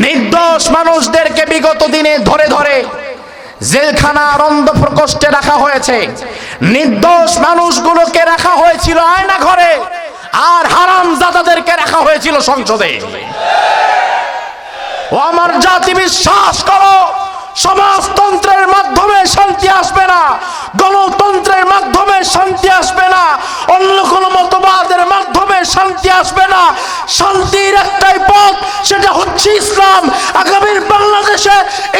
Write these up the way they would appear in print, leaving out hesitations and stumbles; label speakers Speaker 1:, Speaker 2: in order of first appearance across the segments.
Speaker 1: নির্দোষ মানুষদেরকে বিগত দিনে ধরে ধরে জেলখানা রন্ধ প্রকোষ্ঠে রাখা হয়েছে। নির্দোষ মানুষগুলোকে রাখা হয়েছিল আয়না ঘরে, আর হারামজাদাদেরকে রাখা হয়েছিল সংসদে। ও আমার জাতি, বিশ্বাস করো, সমাজতন্ত্রের মাধ্যমে শান্তি আসবে না, গণতন্ত্রের মাধ্যমে শান্তি আসবে না, অন্য কোন মতবাদের মাধ্যমে শান্তি আসবে না। শান্তির একটাই পথ, সেটা হচ্ছে ইসলাম। আগামীর বাংলাদেশে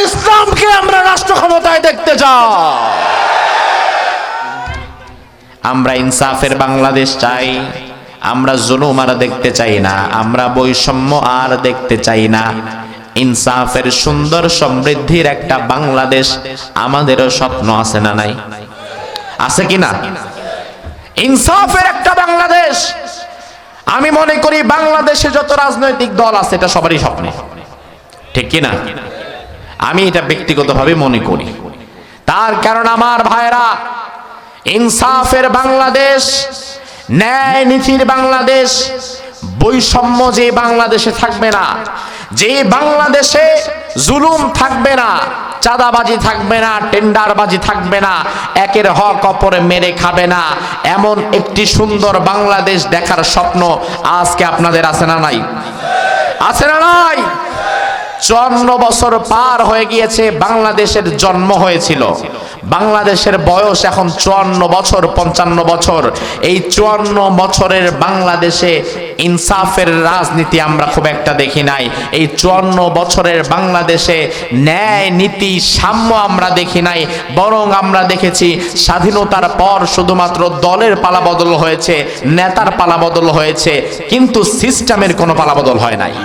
Speaker 1: ইসলামকে আমরা রাষ্ট্র ক্ষমতায় দেখতে চাই। আমরা ইনসাফের বাংলাদেশ চাই, আমরা জুলুম আর দেখতে চাই না, আমরা বৈষম্য আর দেখতে চাই না। ইনসাফের সুন্দর সমৃদ্ধির একটা বাংলাদেশ আমাদেরও স্বপ্ন আছে না নাই? আছে কি না? ইনসাফের একটা বাংলাদেশ। আমি মনে করি বাংলাদেশে যত রাজনৈতিক দল আছে এটা সবারই স্বপ্ন, ঠিক কি না? আমি এটা ব্যক্তিগতভাবে মনে করি। তার কারণ আমার ভাইরা, ইনসাফের বাংলাদেশ, ন্যায় নীতির বাংলাদেশ, বৈষম্য যে বাংলাদেশে থাকবে না, যে বাংলাদেশে জুলুম থাকবে না, চাঁদাবাজি থাকবে না, টেন্ডারবাজি থাকবে না, একের হক অপরে মেরে খাবে না, এমন একটি সুন্দর বাংলাদেশ দেখার স্বপ্ন আজকে আপনাদের আছে না নাই? আছে না নাই? 54 বছর পার হয়ে গিয়েছে বাংলাদেশের জন্ম হয়েছিল, বাংলাদেশের বয়স এখন 54 বছর, 55 বছর। এই 54 বছরের বাংলাদেশে ইনসাফের রাজনীতি আমরা খুব একটা দেখি নাই। এই 54 বছরের বাংলাদেশে ন্যায় নীতি সাম্য আমরা দেখি নাই, বরং আমরা দেখেছি স্বাধীনতার পর শুধুমাত্র দলের পালাবদল হয়েছে, নেতার পালাবদল হয়েছে, কিন্তু সিস্টেমের কোনো পালাবদল হয় নাই।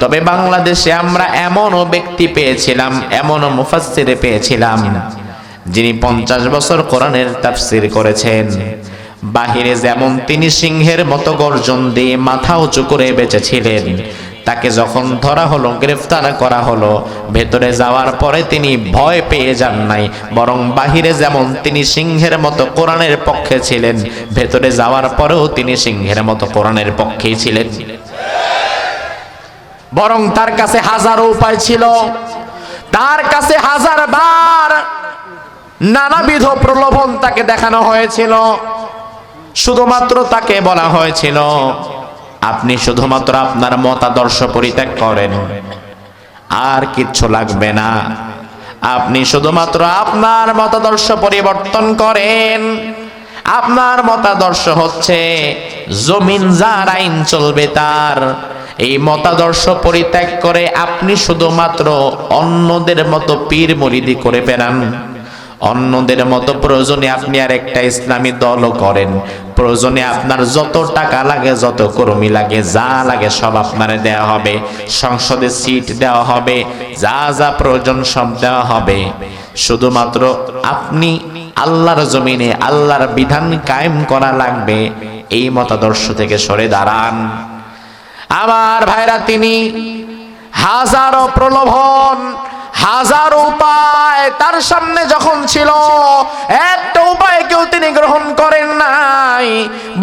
Speaker 1: তবে বাংলাদেশে আমরা এমনও ব্যক্তি পেয়েছিলাম, এমনও মুফাসসির পেয়েছিলাম, যিনি 50 বছর কোরআনের তাফসীর করেছেন। বাহিরে যেমন তিনি সিংহের মতো গর্জন দিয়ে মাথা উঁচু করে বেঁচেছিলেন, তাকে যখন ধরা হলো, গ্রেফতার করা হলো, ভেতরে যাওয়ার পরে তিনি ভয় পেয়ে যান নাই, বরং বাহিরে যেমন তিনি সিংহের মতো কোরআনের পক্ষে ছিলেন, ভেতরে যাওয়ার পরেও তিনি সিংহের মতো কোরআনের পক্ষেই ছিলেন। বরং তার কাছে হাজারো উপায় ছিল, তার কাছে হাজারবার নানাবিধ প্রলোভন তাকে দেখানো হয়েছিল। শুধুমাত্র তাকে বলা হয়েছিল, আপনি শুধুমাত্র আপনার মতাদর্শ পরিত্যাগ করেন, আর কিচ্ছু লাগবে না, আপনি শুধুমাত্র আপনার মতাদর্শ পরিবর্তন করেন। আপনার মতাদর্শ হচ্ছে জমিন যার, আইন চলবে তার। এই মতাদর্শ পরিত্যাগ করে আপনি শুধুমাত্র অন্যদের মতো পীর মুরিদি করে বেড়ান, অন্যদের মতো প্রয়োজনে আপনি আর একটা ইসলামী দলও করেন, প্রয়োজনে আপনার যত টাকা লাগে, যত কর্মী লাগে, যা লাগে সব আপনারে দেওয়া হবে, সংসদে সিট দেওয়া হবে, যা যা প্রয়োজন সব দেওয়া হবে। শুধুমাত্র আপনি আল্লাহর জমিনে আল্লাহর বিধান কায়েম করা লাগবে, এই মতাদর্শ থেকে সরে দাঁড়ান। আমার ভাইরা, তিনি হাজারো প্রলোভন, হাজারো উপায় তার সামনে যখন ছিল, একটা উপায়কেও তিনি গ্রহণ করেন নাই,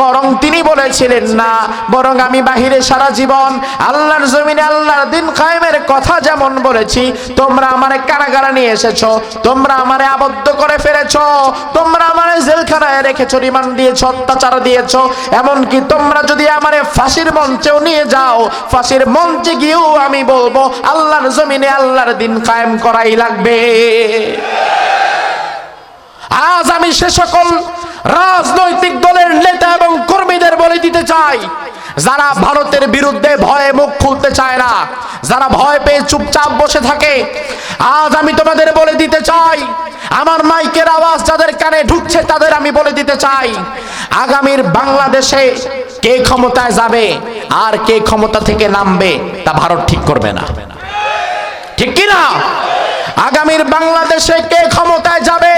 Speaker 1: বরং তিনি বলেছিলেন না, বরং আমি বাহিরে সারা জীবন আল্লাহর জমিনে আল্লাহর দিন কায়েমের কথা যেমন বলেছি, তোমরা আমারে কারাগারে নিয়ে এসেছো, তোমরা আমারে আবদ্ধ করে ফেলেছো, তোমরা আমারে জেলখানায় রেখেছো, রিমান্ড দিয়েছো, অত্যাচার দিয়েছো, এমনকি তোমরা যদি আমারে ফাঁসির মঞ্চেও নিয়ে যাও, ফাঁসির মঞ্চে গিয়েও আমি বলবো আল্লাহর জমিনে আল্লাহর দিন কায়েম করাই লাগবে। আজ আমি সে সকল রাজনৈতিক দলের নেতা এবং কর্মীদের বলে দিতে চাই, যারা ভারতের বিরুদ্ধে ভয়ে মুখ খুলতে চায় না, যারা ভয় পেয়ে চুপচাপ বসে থাকে, আজ আমি তোমাদের বলে দিতে চাই, আমার মাইকের আওয়াজ যাদের কানে ঢুকছে তাদের আমি বলে দিতে চাই, আগামীর বাংলাদেশে কে ক্ষমতায় যাবে আর কে ক্ষমতা থেকে নামবে তা ভারত ঠিক করবে না, ঠিক কি না? আগামীর বাংলাদেশে কে ক্ষমতায় যাবে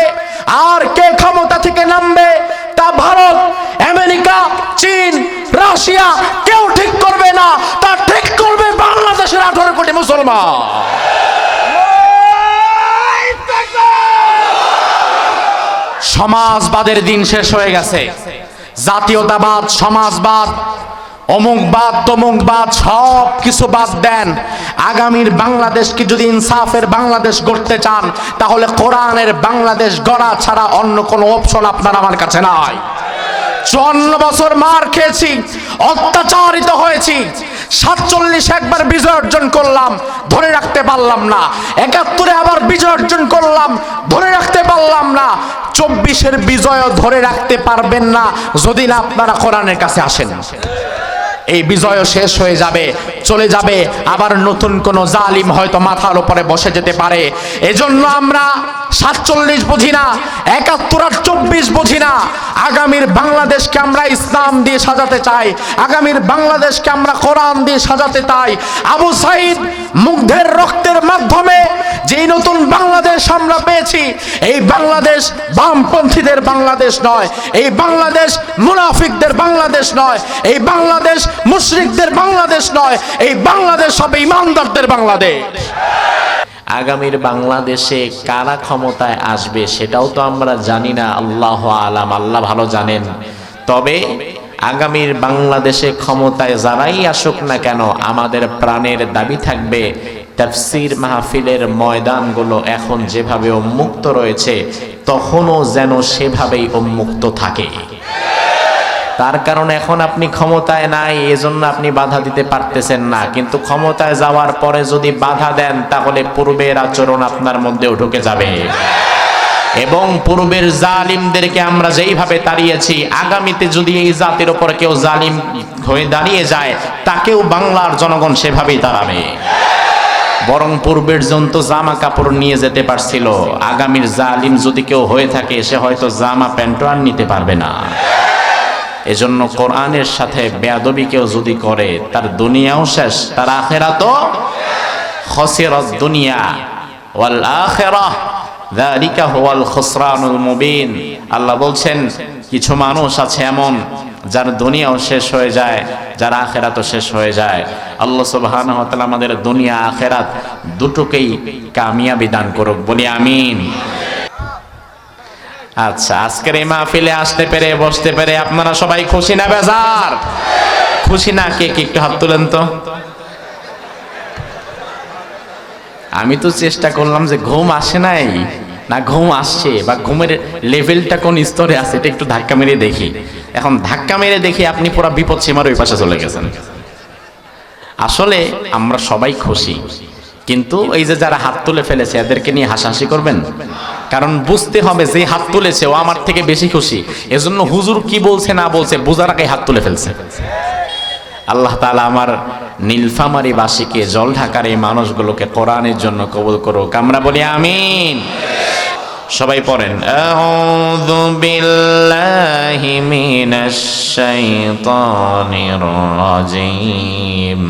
Speaker 1: আর কে ক্ষমতা থেকে নামবে তা ভারত, আমেরিকা, চীন, রাশিয়া কেউ ঠিক করবে না, তা ঠিক করবে বাংলাদেশের 18 কোটি মুসলমান। সমাজবাদের দিন শেষ হয়ে গেছে, জাতীয়তাবাদ, সমাজবাদ অমুক বাদ তমুক বাদ সব কিছু বাদ দেন, আগামীর বাংলাদেশকে যদি ইনসাফের বাংলাদেশ গড়তে চান তাহলে কোরআনের বাংলাদেশ গড়া ছাড়া অন্য কোনো অপশন আপনার আমার কাছে নাই। 54 বছর মার খেয়েছি, অত্যাচারিত হয়েছি, 47 একবার বিজয় অর্জন করলাম, ধরে রাখতে পারলাম না। 71 আবার বিজয় অর্জন করলাম, ধরে রাখতে পারলাম না। 24 বিজয়ও ধরে রাখতে পারবেন না যদি না আপনারা কোরআনের কাছে আসেন। এই বিজয়ও শেষ হয়ে যাবে, চলে যাবে, আবার নতুন কোন জালিম হয়তো মাথার উপরে বসে যেতে পারে। এজন্য আমরা 47 বুঝি না, 71 আর 24 বুঝি না। আগামীর বাংলাদেশকে আমরা ইসলাম দিয়ে সাজাতে চাই, আগামীর বাংলাদেশকে আমরা কোরআন দিয়ে সাজাতে চাই। আবু সাইদ মুগ্ধের রক্তের মাধ্যমে যেই নতুন বাংলাদেশ আমরা পেয়েছি, এই বাংলাদেশ বামপন্থীদের বাংলাদেশ নয়, এই বাংলাদেশ মুনাফিকদের বাংলাদেশ নয়, এই বাংলাদেশ মুশরিকদের বাংলাদেশ নয়, এই বাংলাদেশ হবে ইমানদারদের বাংলাদেশ। আগামীর বাংলাদেশে কারা ক্ষমতায় আসবে সেটাও তো আমরা জানি না, আল্লাহ আলাম, আল্লাহ ভালো জানেন। তবে আগামীর বাংলাদেশে ক্ষমতায় যারাই আসুক না কেন, আমাদের প্রাণের দাবি থাকবে তাফসীর মাহফিলের ময়দানগুলো এখন যেভাবে উন্মুক্ত রয়েছে তখনও যেন সেভাবেই উন্মুক্ত থাকে। তার কারণ এখন আপনি ক্ষমতায় নাই, এজন্য আপনি বাধা দিতে পারতেছেন না, কিন্তু ক্ষমতায় যাওয়ার পরে যদি বাধা দেন তাহলে পূর্বের আচরণ আপনার মধ্যেও ঢুকে যাবে, এবং পূর্বের জালিমদেরকে আমরা যেইভাবে তাড়িয়েছি, আগামীতে যদি এই জাতির উপর কেউ জালিম হয়ে দাঁড়িয়ে যায় তাকেও বাংলার জনগণ সেভাবেই তাড়াবে। বরং পূর্বের জন তো জামা কাপড় নিয়ে যেতে পারছিল, আগামীর জালিম যদি কেউ হয়ে থাকে সে হয়তো জামা প্যান্টও আর নিতে পারবে না। এজন্য কোরআনের সাথে বেয়াদবি কেউ যদি করে তার দুনিয়াও শেষ, তার আখিরাতও খাসিরাত দুনিয়া ওয়াল আখিরাহ যালিকা হুয়াল খুসরানুল মুবিন। আল্লাহ বলছেন কিছু মানুষ আছে এমন যার দুনিয়াও শেষ হয়ে যায়, যার আখিরাতও শেষ হয়ে যায়। আল্লাহ সুবহানাহু ওয়া তাআলা আমাদের দুনিয়া আখিরাত দুটোকেই কামিয়াবি দান করুক, বলি আমিন। আচ্ছা, আজকের এই মাহফিলে আসতে পেরে বসতে পেরে আপনারা সবাই খুশি না বেজার? খুশি না? কে কে একটু হাত তুলেন তো। আমি তো চেষ্টা করলাম যে ঘুম আসে নাই না ঘুম আসছে, বা ঘুমের লেভেলটা কোন স্তরে আছে এটা একটু ধাক্কা মেরে দেখি। এখন ধাক্কা মেরে দেখি আপনি পুরো বিপদ সীমার ওই পাশে চলে গেছেন। আসলে আমরা সবাই খুশি, কিন্তু এই যে যারা হাত তুলে ফেলেছে এদেরকে নিয়ে হাসাহাসি করবেন, কারণ বুঝতে হবে যে হাত তুলেছে ও আমার থেকে বেশি খুশি। এজন্য হুজুর কি বলছে না বলছে বোঝার আগে হাত তুলে ফেলছে। আল্লাহ তাআলা আমার নীলফামারী বাসীকে, জল ঢাকার এই মানুষগুলোকে কোরআনের জন্য কবুল করুক, আমরা বলি আমিন। সবাই পড়েন আউযু বিল্লাহি মিনাশ শাইতানির রাজিম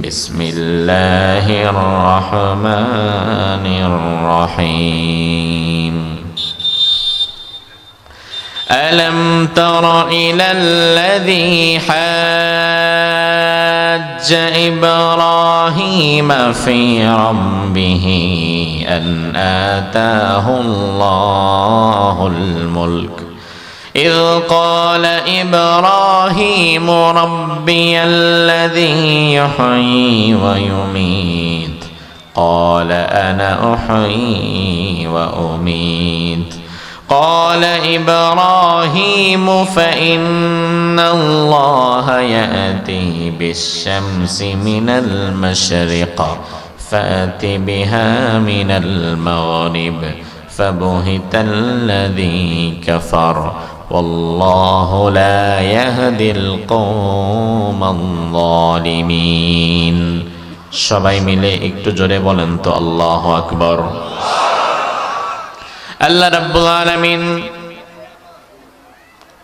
Speaker 1: বিসমিল্লাহির রহমানির রহিম। ألم تر إلى الذي حاج إبراهيم في ربه أن آتاه الله الملك إذ قال إبراهيم ربي الذي يحيي ويميت قال أنا أحيي وأميت قال إبراهيم فإن الله يأتي بالشمس من المشرق فأت بها من المغرب فبهت الذي كفر والله لا يهدي القوم الظالمين। সবাই মিলে একটু জোরে বলেন তো আল্লাহু আকবার। আল্লাহ রাব্বুল আলামিন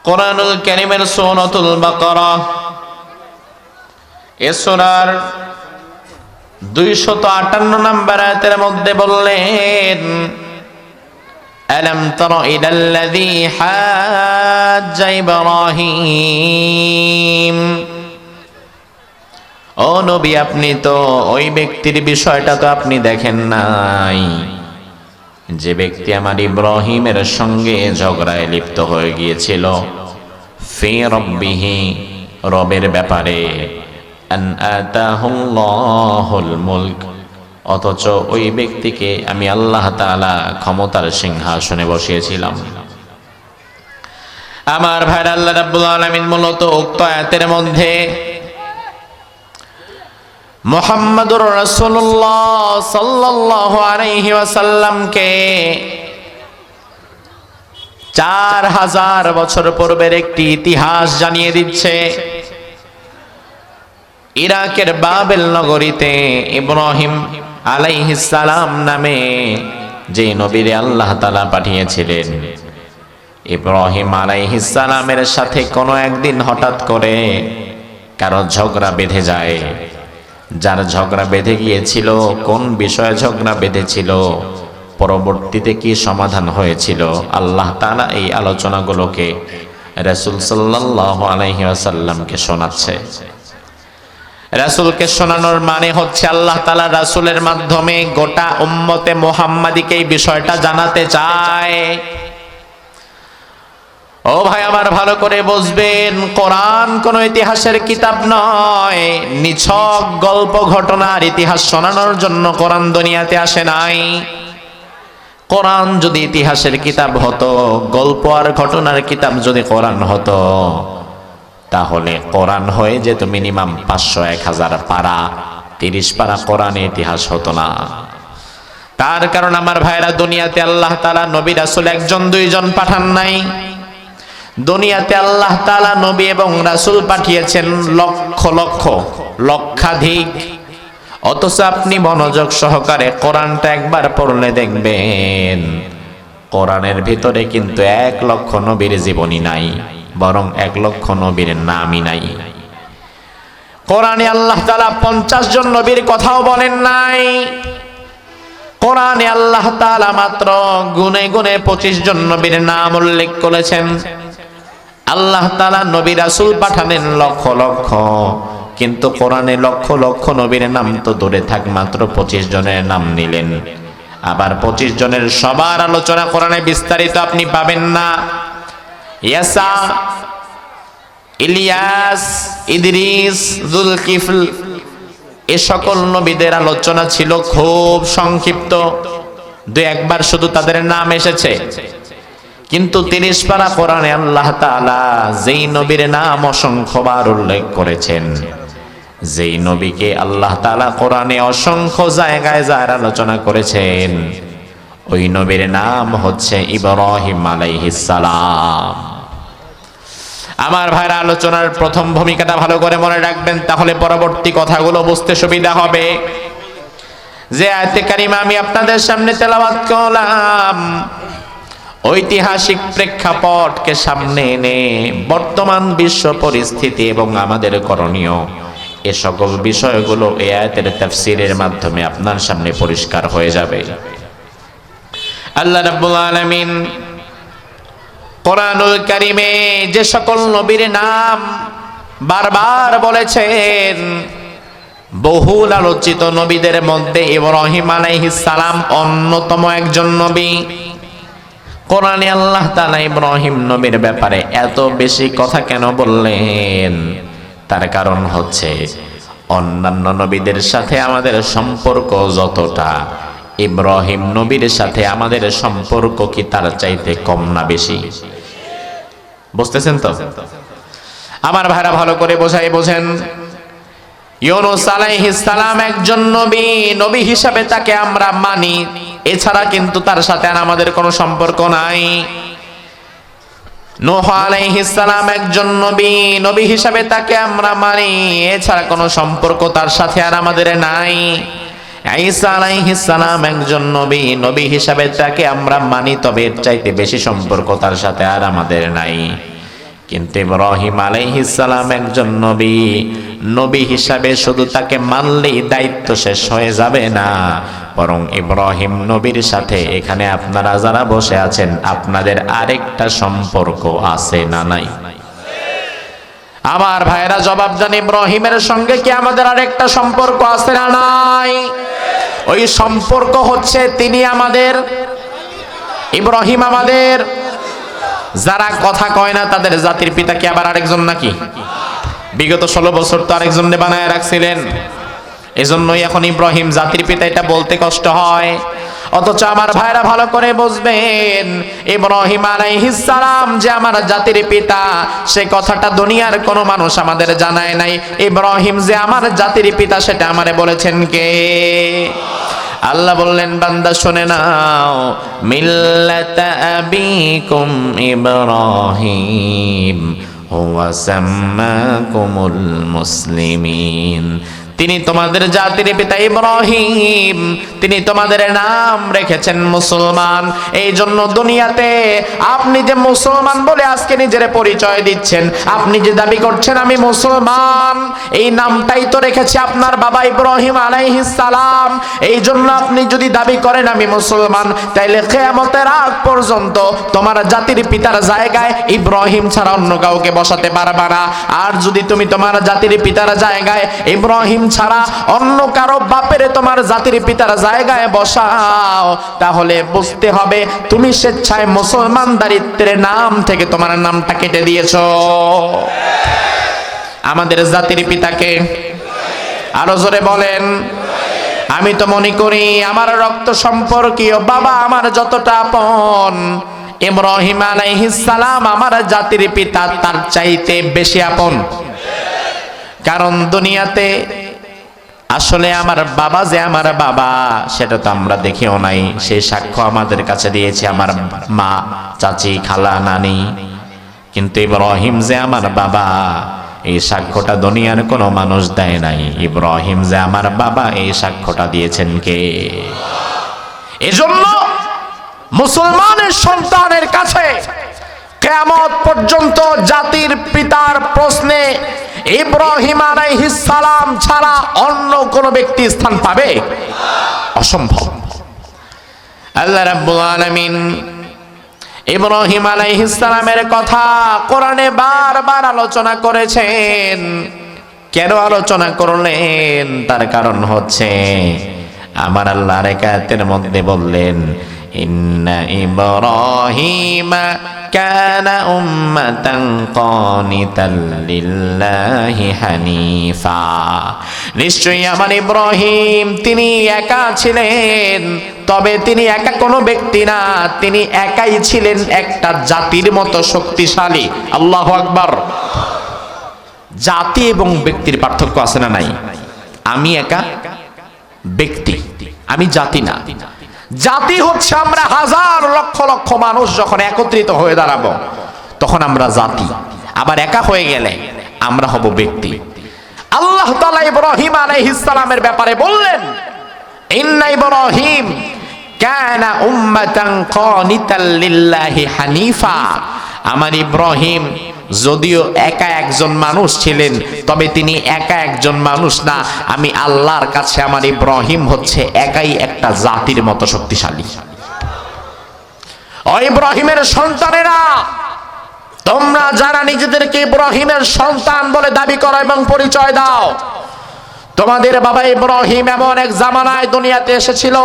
Speaker 1: কোরআনুল কারীমের সূরাতুল বাকারা এই সূরার 258 নম্বর আয়াতের মধ্যে বললেন আলাম তারা ইলাল্লাযী হাজ্জা ইব্রাহিম, ও নবী আপনি তো ওই ব্যক্তির বিষয়টা তো আপনি দেখেন নাই যে ব্যক্তি আমার ইব্রাহিমের সঙ্গে ঝগড়ায় লিপ্ত হয়ে গিয়েছিল। ফি রাব্বিহি, রবের ব্যাপারে, আন আতাহুল্লাহুল মুলক, অথচ ওই ব্যক্তিকে আমি আল্লাহ তাআলা ক্ষমতার সিংহাসনে বসিয়েছিলাম। আমার ভাইরা, আল্লাহ রাব্বুল আলামিন মূলত উক্ত আয়াতের মধ্যে মুহাম্মাদুর রাসূলুল্লাহ সাল্লাল্লাহু আলাইহি ওয়াসাল্লামকে 4000 বছর পূর্বের একটি ইতিহাস জানিয়ে দিচ্ছে। ইরাকের বাবেল নগরীতে ইব্রাহিম আলাইহিস সালাম নামে যে নবীরে আল্লাহ তাআলা পাঠিয়েছিলেন, ইব্রাহিম আলাইহিস সালামের সাথে কোনো একদিন হঠাৎ করে কারো ঝগড়া বেঁধে যায়। যার ঝগড়া বেঁধে গিয়েছিল, কোন বিষয়ে ঝগড়া বেঁধেছিল, পরবর্তীতে কি সমাধান হয়েছিল, আল্লাহ তাআলা এই আলোচনাগুলোকে রাসূল সাল্লাল্লাহু আলাইহি ওয়াসাল্লামকে শোনাচ্ছে। রাসূলকে শোনানোর মানে হচ্ছে আল্লাহ তাআলা রাসূলের মাধ্যমে গোটা উম্মতে মুহাম্মাদীকে এই বিষয়টা জানাতে চায়। ও ভাই আমার, ভালো করে বুঝবেন, কোরআন কোন ইতিহাসের কিতাব নয়। নিছক গল্প ঘটনার ইতিহাস শোনানোর জন্য কোরআন দুনিয়াতে আসে নাই। কোরআন যদি ইতিহাসের কিতাব হতো, গল্প আর ঘটনার কিতাব যদি কোরআন হতো, তাহলে কোরআন হয়ে যেত মিনিমাম 500-1000 পারা, 30 পারা কোরআনে ইতিহাস হতো না। তার কারণ আমার ভাইরা, দুনিয়াতে আল্লাহ তাআলা নবী রাসূল 1-2জন পাঠান নাই। দুনিয়াতে আল্লাহ তাআলা নবী এবং রাসূল পাঠিয়েছেন লক্ষ লক্ষ, লক্ষাধিক। অথচ আপনি মনোযোগ সহকারে কোরআনটা একবার পড়লে দেখবেন, কোরআনের ভিতরে কিন্তু 1 লক্ষ নবীর জীবনী নাই, বরং 1 লক্ষ নবীর নামই নাই। কোরআনে আল্লাহ তাআলা 50 জন নবীর কথাও বলেন নাই। কোরআনে আল্লাহ তাআলা মাত্র গুনে গুনে 25 জন নবীর নাম উল্লেখ করেছেন। আল্লাহ তাআলা নবী রাসূল পাঠালেন লক্ষ লক্ষ, কিন্তু কোরআনে লক্ষ লক্ষ নবীর নাম তো দূরে থাক, মাত্র 25 জনের নাম নিলেন। আবার 25 জনের সবার আলোচনা কোরআনে বিস্তারিত আপনি পাবেন না। ইয়াসা, ইলিয়াস, ইদ্রিস, যুলকিফল, এ সকল নবীদের আলোচনা ছিল খুব সংক্ষিপ্ত, 2-1 শুধু তাদের নাম এসেছে। কিন্তু 30 পারা কোরআনে আল্লাহ তাআলা যেই নবীর নাম অসংখ্যবার উল্লেখ করেছেন, যেই নবীকে আল্লাহ তাআলা কোরআনে অসংখ্য জায়গায় যার আলোচনা করেছেন, ওই নবীর নাম হচ্ছে ইব্রাহিম আলাইহিস সালাম। আমার ভাইরা, আলোচনার প্রথম ভূমিকাটা ভালো করে মনে রাখবেন, তাহলে পরবর্তী কথাগুলো বুঝতে সুবিধা হবে। যে আয়াতে কারিমা আমি আপনাদের সামনে তেলাওয়াত করলাম, ঐতিহাসিক প্রেক্ষাপটকে সামনে এনে বর্তমান বিশ্ব পরিস্থিতি এবং আমাদের করণীয়, এ সকল বিষয়গুলো এই আয়াতের তাফসীরের মাধ্যমে আপনার সামনে পরিষ্কার হয়ে যাবে। আল্লাহ রাব্বুল আলামিন কোরআনুল কারীমে যে সকল নবীর নাম বারবার বলেছেন, বহুল আলোচিত নবীদের মধ্যে ইব্রাহিম আলাইহিস সালাম অন্যতম একজন নবী। কোরআনে আল্লাহ তাআলা ইব্রাহিম নবীর ব্যাপারে এত বেশি কথা কেন বললেন? তার কারণ হচ্ছে, অন্যান্য নবীদের সাথে আমাদের সম্পর্ক যতটা, ইব্রাহিম নবীর সাথে আমাদের সম্পর্ক কি তার চাইতে কম না বেশি? বুঝতেছেন তো? আমার ভাইরা, ভালো করে বোঝেন। ইউনূস আলাইহিস সালাম একজন নবী, নবী হিসাবে তাকে আমরা মানি, এছাড়া কিন্তু তার সাথে আর আমাদের কোনো সম্পর্ক নাই। নূহ আলাইহিস সালাম একজন নবী, নবী হিসাবে তাকে আমরা মানি, এছাড়া কোনো সম্পর্ক তার সাথে আর আমাদের নাই। ঈসা আলাইহিস সালাম একজন নবী, নবী হিসাবে তাকে আমরা মানি, তবে এর চাইতে বেশি সম্পর্ক তার সাথে আর আমাদের নাই। কিন্তু ইব্রাহিম আলাইহিস সালাম একজন নবী, নবী হিসাবে শুধু তাকে মানলেই দায়িত্ব শেষ হয়ে যাবে না, বরং ইব্রাহিম নবীর সাথে এখানে আপনারা যারা বসে আছেন, আপনাদের আরেকটা সম্পর্ক আছে না নাই? আমার ভাইরা জবাব দেন, ইব্রাহিমের সঙ্গে কি আমাদের আরেকটা সম্পর্ক আছে না নাই? ওই সম্পর্ক হচ্ছে, তিনি আমাদের, ইব্রাহিম আমাদের। যারা কথা কয় না তাদের জাতির পিতা কি আবার আরেকজন নাকি? বিগত 16 বছর তো আরেকজনকে বানায় রাখছিলেন। এজন্যই এখন ইব্রাহিম জাতির পিতা এটা বলতে কষ্ট হয়। অথচ আমার ভাইরা ভালো করে বুঝবেন, ইব্রাহিম আলাইহিস সালাম যে আমার জাতির পিতা, সে কথাটা দুনিয়ার কোনো মানুষ আমাদের জানায় নাই। ইব্রাহিম যে আমার জাতির পিতা সেটা আমারে বলেছেন কে? আল্লাহ বললেন, বান্দা শুনে নাও, মিল্লাতা আবিকুম ইব্রাহিম হুয়া সাম্মাকুমুল মুসলিমিন। তিনি তোমাদের জাতির পিতা ইব্রাহিম, তিনি তোমাদের নাম রেখেছেন মুসলমান। এই জন্য দুনিয়াতে আপনি যে মুসলমান বলে আজকে নিজের পরিচয় দিচ্ছেন, আপনি যে দাবি করছেন আমি মুসলমান, এই নামটাই তো রেখেছে আপনার বাবা ইব্রাহিম আলাইহিস সালাম। এই জন্য আপনি যদি দাবি করেন আমি মুসলমান, তাইলে কিয়ামতের আগ পর্যন্ত তোমার জাতির পিতার জায়গায় ইব্রাহিম ছাড়া অন্য কাউকে বসাতে পারবা না। আর যদি তুমি তোমার জাতির পিতার জায়গায় ইব্রাহিম ছাড়া অন্য কারো বাপের তোমার জাতির পিতার জায়গায় বসাও, তাহলে বুঝতে হবে তুমি স্বেচ্ছায় মুসলমানদারিত্বের নাম থেকে তোমার নামটা কেটে দিয়েছো। আমাদের জাতির পিতাকে আরো জোরে বলেন। আমি তো মনে করি আমার রক্ত সম্পর্কীয় বাবা আমার যতটা আপন, ইব্রাহিম আলাইহিস সালাম আমার জাতির পিতা তার চাইতে বেশি আপন। কারণ দুনিয়াতে আসলে আমার বাবা যে আমার বাবা সেটা তো আমরা দেখিও নাই, সেই সাক্ষ্য আমাদের কাছে দিয়েছে আমার মা, চাচি, খালা, নানি। কিন্তু ইব্রাহিম যে আমার বাবা এই সাক্ষ্যটা দুনিয়ার কোনো মানুষ দেয় নাই। ইব্রাহিম যে আমার বাবা এই সাক্ষ্যটা দিয়েছেন কে? এজন্য মুসলমানের সন্তানের কাছে কিয়ামত পর্যন্ত জাতির পিতার প্রশ্নে ইব্রাহিম আলাইহিস সালাম ছাড়া অন্য কোন ব্যক্তি স্থান পাবে? অসম্ভব। আল্লাহ রাব্বুল আলামিন ইব্রাহিম আলাইহিস সালামের কথা কোরআনে বারবার আলোচনা করেছেন। কেন আলোচনা করলেন? তার কারণ হচ্ছে আমার আল্লাহর আয়াতের মধ্যে বললেন, ইন্না ইব্রাহিমা কানা উম্মাতান কানিতাল লিল্লাহি হানিফা। নিশ্চয়ই আমার ইব্রাহিম তিনি একা ছিলেন, তবে তিনি একা কোনো ব্যক্তি না, তিনি একাই ছিলেন একটা জাতির মতো শক্তিশালী। আল্লাহু আকবার। জাতি এবং ব্যক্তির পার্থক্য আছে না নাই? আমি একা ব্যক্তি, আমি জাতি না। জাতি হচ্ছে আমরা হাজার লক্ষ লক্ষ মানুষ যখন একত্রিত হয়ে দাঁড়াবো তখন আমরা জাতি। আবার একা হয়ে গেলে আমরা হব ব্যক্তি। আল্লাহ তাআলা ইব্রাহিম আলাইহিস সালামের ব্যাপারে বললেন, ইন্না ইব্রাহিম কানা উম্মাতান কানিতাল লিল্লাহি হানিফা। আমার ইব্রাহিম যদিও একা একজন মানুষ ছিলেন, তবে তিনি একা একজন মানুষ না, আমি আল্লাহর কাছে আমার ইব্রাহিম হচ্ছে একাই একটা জাতির মতো শক্তিশালী। ও ইব্রাহিমের সন্তানেরা, তোমরা যারা নিজেদেরকে ইব্রাহিমের সন্তান বলে দাবি করো এবং পরিচয় দাও, তোমাদের বাবা ইব্রাহিম এমন এক জামানায় দুনিয়াতে এসেছিল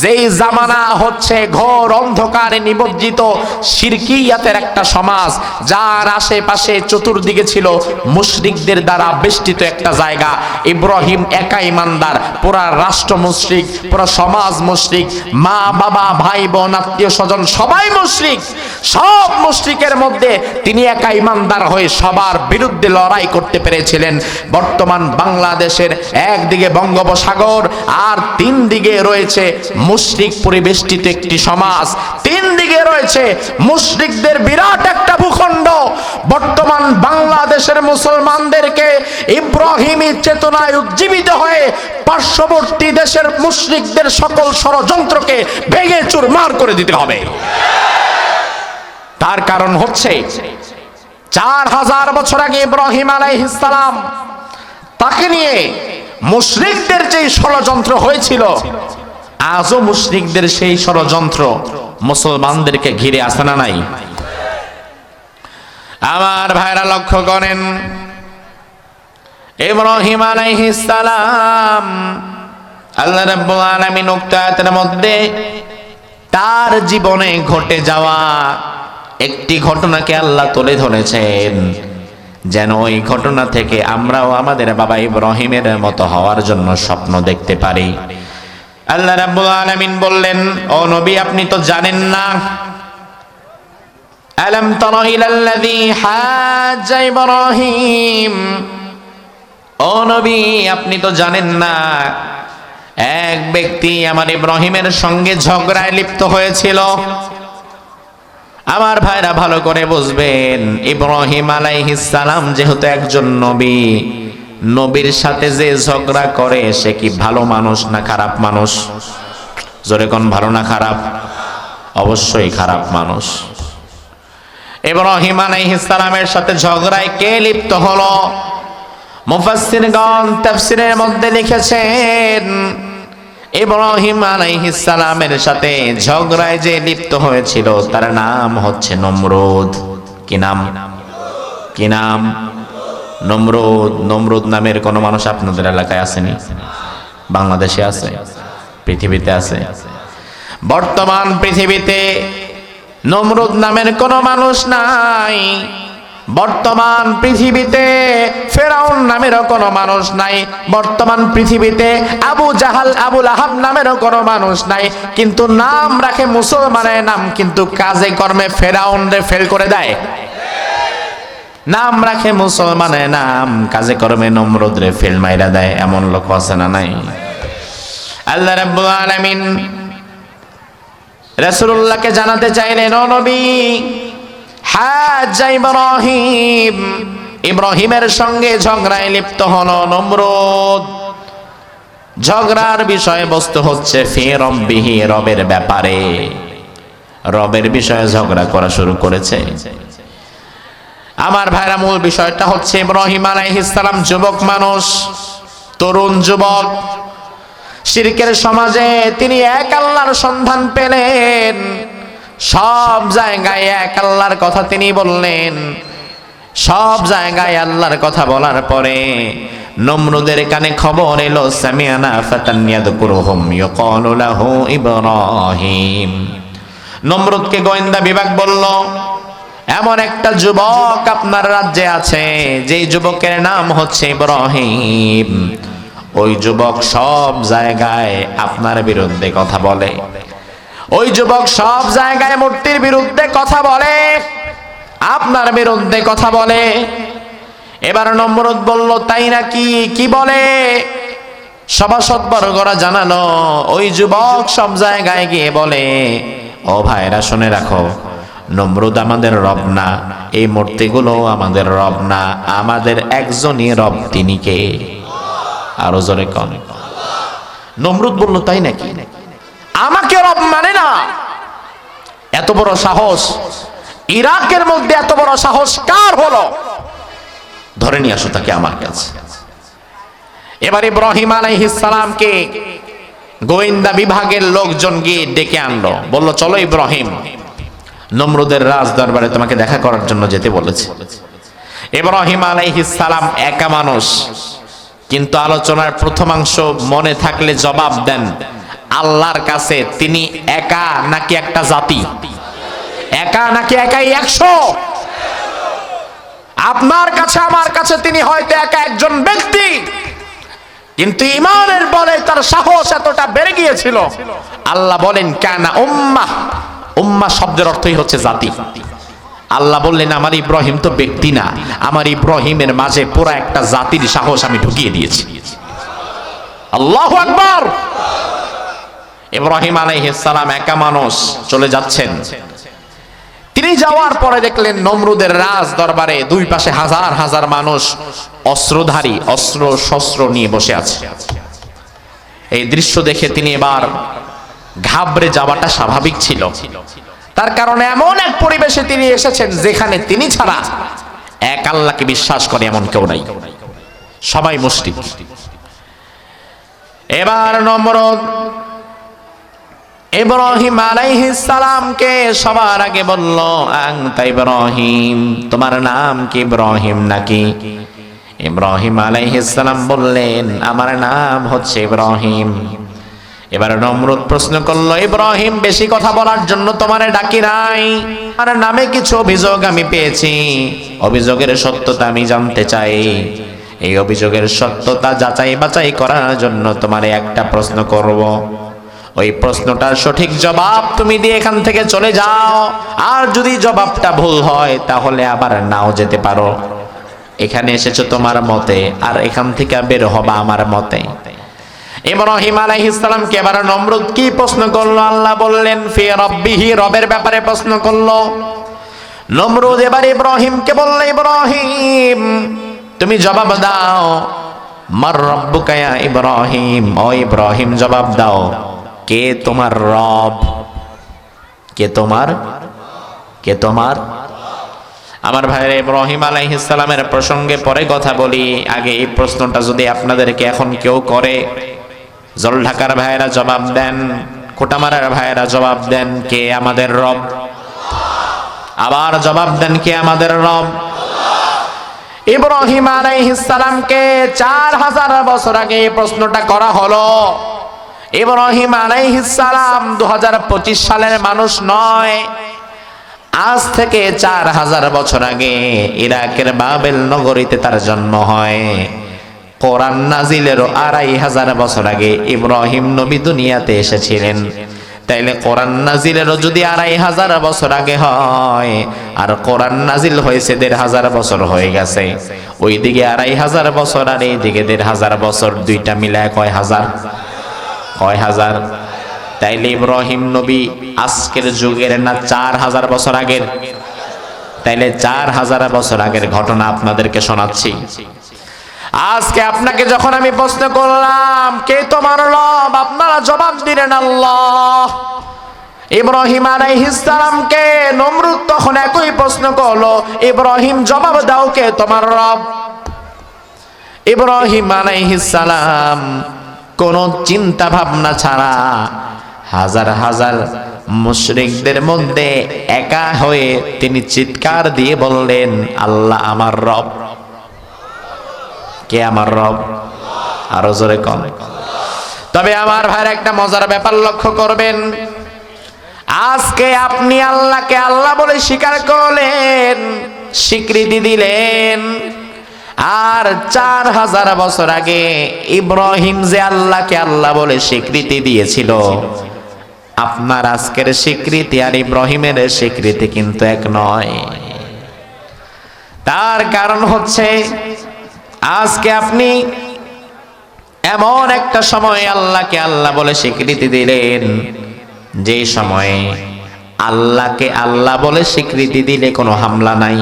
Speaker 1: যেই জামানা হচ্ছে ঘোর অন্ধকারে নিমজ্জিত শিরকিয়াতের একটা সমাজ, যার আশেপাশে চতুর্দিকে ছিল মুশরিকদের দ্বারা বেষ্টিত একটা জায়গা। ইব্রাহিম একা ইমানদার, পুরা রাষ্ট্র মুশরিক, পুরা সমাজ মুশরিক, মা বাবা ভাই বোন আত্মীয় স্বজন সবাই মুশরিক। সব মুশরিকের মধ্যে তিনি একা ইমানদার হয়ে সবার বিরুদ্ধে লড়াই করতে পেরেছিলেন। বর্তমান বাংলাদেশের একদিকে বঙ্গোপসাগর আর তিন দিকে রয়েছে মুশরিক পরিবেষ্টিত একটি সমাজ, তিন দিকে রয়েছে মুশরিকদের বিরাট একটা ভূখণ্ড। বর্তমান বাংলাদেশের মুসলমানদেরকে ইব্রাহিমী চেতনায় উজ্জীবিত হয়ে পার্শ্ববর্তী দেশের মুশরিকদের সকল ষড়যন্ত্রকে ভেঙে চুরমার করে দিতে হবে। তার কারণ হচ্ছে 4000 বছর আগে ইব্রাহিম আলাইহিস সালাম তাকে নিয়ে মুশরিকদের যে ষড়যন্ত্র হয়েছিল, আজও মুশরিকদের সেই ষড়যন্ত্র মুসলমানদেরকে ঘিরে আসে না নাই? আমার ভাইরা লক্ষ্য করেন, ইব্রাহিম আলাইহিস সালাম আল্লাহ রাব্বুল আলামিন উক্ত আয়াতের মধ্যে তার জীবনে ঘটে যাওয়া একটি ঘটনাকে আল্লাহ তুলে ধরেছেন। যেন ওই ঘটনা থেকে আমরাও আমাদের বাবা ইব্রাহিমের মতো হওয়ার জন্য স্বপ্ন দেখতে পারি। আল্লাহ রাব্বুল আলামিন বললেন, ও নবী আপনি তো জানেন না, আলাম তারা ইলাল্লাযী হাজ্জা ইব্রাহিম, ও নবী আপনি তো জানেন না, এক ব্যক্তি আমার ইব্রাহিমের সঙ্গে ঝগড়ায় লিপ্ত হয়েছিল। আমার ভাইরা ভালো করে বুঝবেন, ইব্রাহিম আলাইহিস সালাম যেহেতু একজন নবী, নবীর সাথে যে ঝগড়া করে সে কি ভালো মানুষ না খারাপ মানুষ? জোরে কোন, ভালো না খারাপ? অবশ্যই খারাপ মানুষ। ইব্রাহিম আলাইহিস সালামের সাথে ঝগড়ায় কে লিপ্ত হলো? মুফাসসিরগণ তাফসীরের মধ্যে লিখেছেন, ইব্রাহিম আলাইহিস সালামের সাথে ঝগড়ায় যে লিপ্ত হয়েছিল তার নাম হচ্ছে নমরুদ। কি নাম? কি নাম? নমরুদ। নমরুদ নামের কোন মানুষ আপনাদের এলাকায় আসেনি? বাংলাদেশে আছে? পৃথিবীতে আছে? বর্তমান পৃথিবীতে নমরুদ নামের কোন মানুষ নাই। বর্তমান পৃথিবীতে ফেরাউন নামেরও কোনো মানুষ নাই। বর্তমান পৃথিবীতে আবু জাহাল, আবু লাহাব নামেরও কোনো মানুষ নাই। কিন্তু নাম রাখে মুসলমানের নাম, কিন্তু কাজে কর্মে ফেরাউন রে ফেল করে দেয়। নাম রাখে মুসলমানের নাম, কাজে কর্মে নমরুদ রে ফেল মাইরা দেয়। এমন লোক আছে না নাই? আল্লাহ রাব্বুল আলামিন রাসূলুল্লাহকে জানাতে চাইলেন, ও নবী হাজ্জা ইব্রাহিম, ইব্রাহিমের সঙ্গে ঝগড়ায় লিপ্ত হলো নমরুদ। ঝগড়ার বিষয়বস্তু হচ্ছে ফি রব্বিহি, রবের ব্যাপারে, রবের বিষয়ে ঝগড়া করা শুরু করেছে। আমার ভাইরা মূল বিষয়টা হচ্ছে ইব্রাহিম আলাইহিস সালাম যুবক মানুষ, তরুণ যুবক। শিরকের সমাজে তিনি এক আল্লাহর সন্ধান পেলেন। সব জায়গায় এক আল্লাহর কথা তিনি বললেন। সব জায়গায় আল্লাহর কথা বলার পরে নমরুদের কানে খবর এলো, সামিআনা ফাতান ইয়াযকুরুহুম ইউকালু লাহু ইব্রাহিম। নমরুদকে গোয়েন্দা বিভাগ বলল, এমন একটা যুবক আপনার রাজ্যে আছে, যেই যুবকের নাম হচ্ছে ইব্রাহিম। ওই যুবক সব জায়গায় আপনার বিরুদ্ধে কথা বলে। ওই যুবক সব জায়গায় মূর্তির বিরুদ্ধে কথা বলে, আপনার বিরুদ্ধে কথা বলে। এবার নমরুদ বলল, তাই নাকি? কি বলে? সভাসদবর্গরা জানালো, ওই যুবক সব জায়গায় গিয়ে বলে, ও ভাইরা শুনে রাখো, নমরুদ আমাদের রব না, এই মূর্তিগুলো আমাদের রব না, আমাদের একজনই রব। তিনি কে? আরো জোরে কন। নমরুদ বলল, তাই নাকি? আমাকে রব মানে না? এত বড় সাহস! ইরাকের মধ্যে এত বড় সাহস কার হলো? ধরে নিয়ে আসো তাকে আমার কাছে। এবার ইব্রাহিম আলাইহিস সালামকে গোয়েন্দা বিভাগের লোকজন গিয়ে ডেকে আনলো। বলল, চলো ইব্রাহিম, নমরুদের রাজ দরবারে তোমাকে দেখা করার জন্য যেতে বলেছে। ইব্রাহিম আলাইহিস সালাম একা মানুষ, কিন্তু আলোচনার প্রথমাংশ মনে থাকলে জবাব দেন। আল্লাহর কাছে তিনি একা নাকি একটা জাতি? একা নাকি একাই 100? আপনার কাছে আমার কাছে তিনি হয়তো একা একজন ব্যক্তি, কিন্তু ঈমানের বলে তার সাহস এতটা বেড়ে গিয়েছিল। আল্লাহ বলেন, কানা উম্মাহ। উম্মাহ শব্দের অর্থই হচ্ছে জাতি। আল্লাহ বললেন, আমার ইব্রাহিম তো ব্যক্তি না, আমার ইব্রাহিমের মাঝে পুরো একটা জাতির সাহস আমি ঢুকিয়ে দিয়েছি। আল্লাহু আকবার। ইব্রাহিম আলাইহিস সালাম একা মানুষ, চলে যাচ্ছেন। তিনি যাওয়ার পরে দেখলেন নমরুদের রাজ দরবারে দুই পাশে হাজার হাজার মানুষ অস্ত্রধারী, অস্ত্র শস্ত্র নিয়ে বসে আছে। এই দৃশ্য দেখে তিনি এবার ঘাবড়ে যাওয়াটা স্বাভাবিক ছিল। তার কারণে এমন এক পরিবেশে তিনি এসেছেন যেখানে তিনি ছাড়া এক আল্লাহকে বিশ্বাস করে এমন কেউ নাই, সবাই মুশরিক। এবার নমরুদ ইব্রাহিম আলাইহিস সালামকে সবার আগে বলল, আনতা ইব্রাহিম, তোমার নাম কি ইব্রাহিম নাকি? ইব্রাহিম আলাইহিস সালাম বললেন, আমার নাম হচ্ছে ইব্রাহিম। এবার নমরুদ প্রশ্ন করলো, ইব্রাহিম বেশি কথা বলার জন্য তোমারে ডাকি নাই, আর নামে কিছু অভিযোগ আমি পেয়েছি, অভিযোগের সত্যতা আমি জানতে চাই। এই অভিযোগের সত্যতা যাচাই বাছাই করার জন্য তোমারে একটা প্রশ্ন করব, ওই প্রশ্নটার সঠিক জবাব তুমি দিয়ে এখান থেকে চলে যাও, আর যদি জবাবটা ভুল হয় তাহলে আবার নাও যেতে পারো। এখানে এসেছো তোমার মতে, আর এখান থেকে বের হবা আমার মতে। ইব্রাহিম আলাইহিস সালামকে এবার নমরুদ কি প্রশ্ন করলো? আল্লাহ বললেন ফি রাব্বিহি, রবের ব্যাপারে প্রশ্ন করলো। নমরুদ এবার ইব্রাহিমকে বলল, ইব্রাহিম তুমি জবাব দাও, মার রাব্বুকা ইয়া ইব্রাহিম, ও ইব্রাহিম জবাব দাও, কে তোমার রব? কে তোমার আমার ভাইয়ের ইব্রাহিম আলাইহিস সালামের প্রসঙ্গে পরে কথা বলি, আগে এই প্রশ্নটা যদি আপনাদেরকে এখন কেউ করে, জলঢাকার ভাইয়েরা জবাব দেন, কোটামারার ভাইয়েরা জবাব দেন, কে আমাদের রব? আবার জবাব দেন, কে আমাদের রব? ইব্রাহিম আলাইহিস সালামকে 4000 বছর আগে এই প্রশ্নটা করা হলো। ইব্রাহিম আলাইহিস সালাম 2025 সালের মানুষ নয়, আজ থেকে 4000 বছর আগে ইরাকের বাবেল নগরীতে তার জন্ম হয়। কোরআন নাজিলেরও 2500 বছর আগে ইব্রাহিম নবী দুনিয়াতে এসেছিলেন। তাইলে কোরআন নাজিলেরও যদি 2500 বছর আগে হয়, আর কোরআন নাজিল হয়েছে 1500 বছর হয়ে গেছে, ওইদিকে 2500 বছর আর এইদিকে 1500 বছর, দুইটা মিলায় কয় হাজার? তাইলে ইব্রাহিম নবী আজকের যুগের না 4000 বছর আগের? তাইলে 4000 বছর আগের ঘটনা আপনাদেরকে শোনাচ্ছি। আজকে আপনাকে যখন আমি প্রশ্ন করলাম কে তোমার রব, আপনারা জবাব দিলেন আল্লাহ। ইব্রাহিম আলাইহিস সালামকে নমরুদ তখন একই প্রশ্ন করলো, ইব্রাহিম জবাব দাও, কে তোমার রব? ইব্রাহিম আলাইহিস সালাম কোন চিন্তা ভাবনা ছাড়া হাজার হাজার মুশরিকদের মধ্যে একা হয়ে তিনি চিৎকার দিয়ে বললেন, আল্লাহ আমার রব। কে আমার রব? আরো জোরে কোন? তবে আমার ভাইয়ের একটা মজার ব্যাপার লক্ষ্য করবেন, আজকে আপনি আল্লাহকে আল্লাহ বলে স্বীকার করলেন, স্বীকৃতি দিলেন, আর 4000 বছর আগে ইব্রাহিম যে আল্লাহকে আল্লাহ বলে স্বীকৃতি দিয়েছিল, আপনার আজকের স্বীকৃতি আর ইব্রাহিমের স্বীকৃতি কিন্তু এক নয়। তার কারণ হচ্ছে আজকে আপনি এমন একটা সময় আল্লাহকে আল্লাহ বলে স্বীকৃতি দিলেন, যে সময়ে আল্লাহকে আল্লাহ বলে স্বীকৃতি দিলে কোনো হামলা নাই,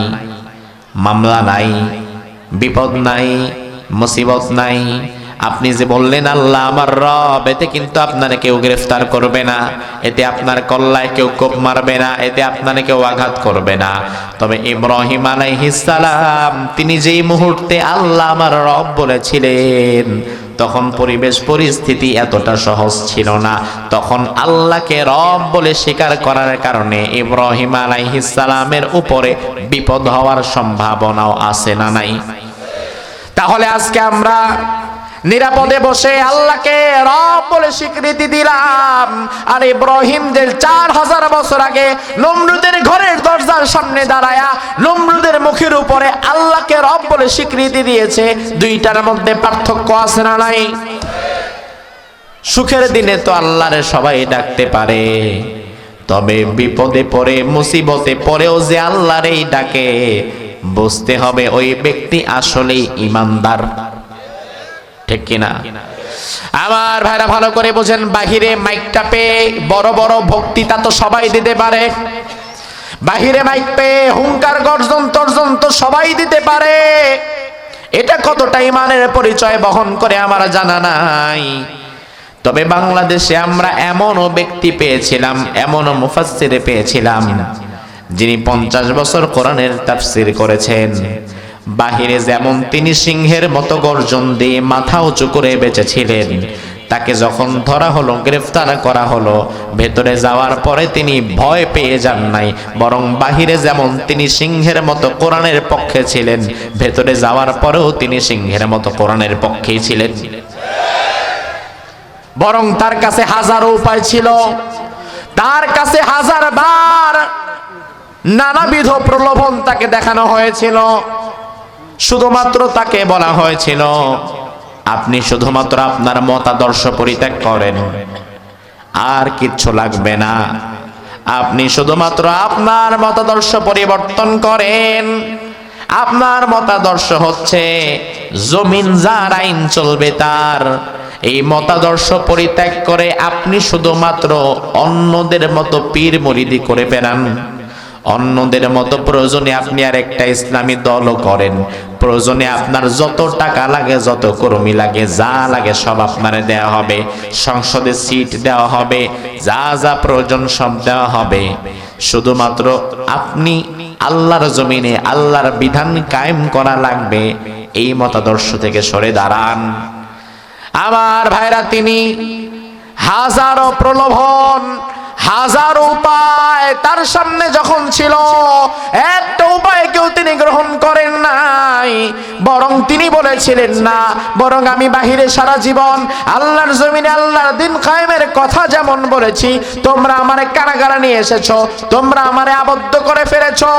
Speaker 1: মামলা নাই, বিপদ নাই, মুসিবত নাই। আপনি যে বললেন আল্লাহ আমার রব, এতে কিন্তু আপনার কেউ গ্রেফতার করবে না, এতে আপনার কল্লায় কেউ কোপ মারবে না, এতে আপনার কেউ আঘাত করবে না। তবে ইব্রাহিম আলাইহিস সালাম তিনি যেই মুহূর্তে আল্লাহ আমার রব বলেছিলেন, তখন পরিবেশ পরিস্থিতি এতটা সহজ ছিল না। তখন আল্লাহকে রব বলে স্বীকার করার কারণে ইব্রাহিম আলাইহিস সালামের উপরে বিপদ হওয়ার সম্ভাবনাও আছে না নাই? তাহলে আজকে আমরা নিরাপদে বসে আল্লাহকে রব বলে স্বীকৃতি দিলাম, আর ইব্রাহিম যে 4000 বছর আগে নমরুদের ঘরের দরজার সামনে দাঁড়ায়া নমরুদের মুখের উপরে আল্লাহকে রব বলে স্বীকৃতি দিয়েছে, দুইটার মধ্যে পার্থক্য আছে না নাই? সুখের দিনে তো আল্লাহরে সবাই ডাকতে পারে, তবে বিপদে পড়ে মুসিবতে পড়েও যে আল্লাহরেই ডাকে, বুঝতে হবে ওই ব্যক্তি আসলেই ঈমানদার। ঠিক কিনা? আমার ভাইরা ভালো করে বোঝেন, বাহিরে মাইকটা পেয়ে বড় বড় বক্তৃতা তো সবাই দিতে পারে, বাহিরে মাইক পেয়ে হুঙ্কার গর্জন তর্জন তো সবাই দিতে পারে, এটা কতটা ঈমানের পরিচয় বহন করে আমার জানা নাই। তবে বাংলাদেশে আমরা এমনও ব্যক্তি পেয়েছিলাম, এমনও মুফাসসির পেয়েছিলাম, যিনি 50 বছর কোরআনের তাফসীর করেছেন। বাহিরে যেমন তিনি সিংহের মতো গর্জন দিয়ে মাথা উঁচু করে বেঁচেছিলেন, তাকে যখন ধরা হলো, গ্রেফতার করা হলো, ভেতরে যাওয়ার পরে তিনি ভয় পেয়ে যান নাই, বরং বাহিরে যেমন তিনি সিংহের মতো কোরআনের পক্ষে ছিলেন, ভেতরে যাওয়ার পরেও তিনি সিংহের মতো কোরআনের পক্ষেই ছিলেন। বরং তার কাছে হাজারো উপায় ছিল। তার কাছে হাজারবার নানাবিধ প্রলোভন তাকে দেখানো হয়েছিল। শুধুমাত্র তাকে বলা হয়েছিল, আপনি শুধুমাত্র আপনার মতাদর্শ পরিত্যাগ করেন, আর কিচ্ছু লাগবে না। আপনি শুধুমাত্র আপনার মতাদর্শ পরিবর্তন করেন। আপনার মতাদর্শ হচ্ছে জমিন যার, আইন চলবে তার। এই মতাদর্শ পরিত্যাগ করে আপনি শুধুমাত্র অন্যদের মতো পীর মুরিদি করে বেড়ান। অন্যদের মতো প্রয়োজনে আপনি আর একটা ইসলামী দলও করেন। প্রয়োজনে আপনার যত টাকা লাগে, যত কর্মী লাগে, যা লাগে সব আপনারে দেওয়া হবে। সংসদে সিট দেওয়া হবে, যা যা প্রয়োজন সব দেওয়া হবে। শুধুমাত্র আপনি আল্লাহর জমিনে আল্লাহর বিধান কায়েম করা লাগবে। এই মতাদর্শ থেকে সরে দাঁড়ান। আমার ভাইরা, তিনি হাজারো প্রলোভন, হাজারো উপায় তার সামনে যখন ছিল, একটা উপায়কেও তিনি গ্রহণ করেন নাই। বরং তিনি বলেছিলেন, না, বরং আমি বাহিরে সারা জীবন আল্লাহর জমিনে আল্লাহর দিন কায়েমের কথা যেমন বলেছি, তোমরা আমারে কারাগারে নিয়ে এসেছো, তোমরা আমারে আবদ্ধ করে ফেলেছো,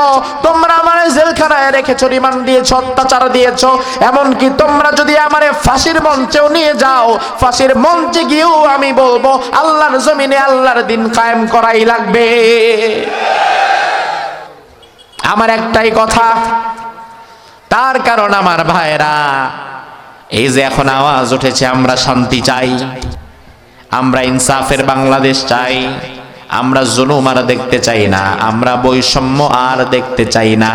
Speaker 1: তোমরা আমারে জেলখানায় রেখেছো, রিমান্ড দিয়েছো, অত্যাচার দিয়েছো। এমনকি তোমরা যদি আমারে ফাঁসির মঞ্চেও নিয়ে যাও, ফাঁসির মঞ্চে গিয়েও আমি বলবো আল্লাহর জমিনে আল্লাহর দিন কায়েম করাই লাগবে। আমার একটাই কথা, তার কারণ আমার ভাইরা, এই যে এখন আওয়াজ উঠেছে, আমরা শান্তি চাই, আমরা ইনসাফের বাংলাদেশ চাই, আমরা জুলুম আর দেখতে চাই না, আমরা বৈষম্য আর দেখতে চাই না।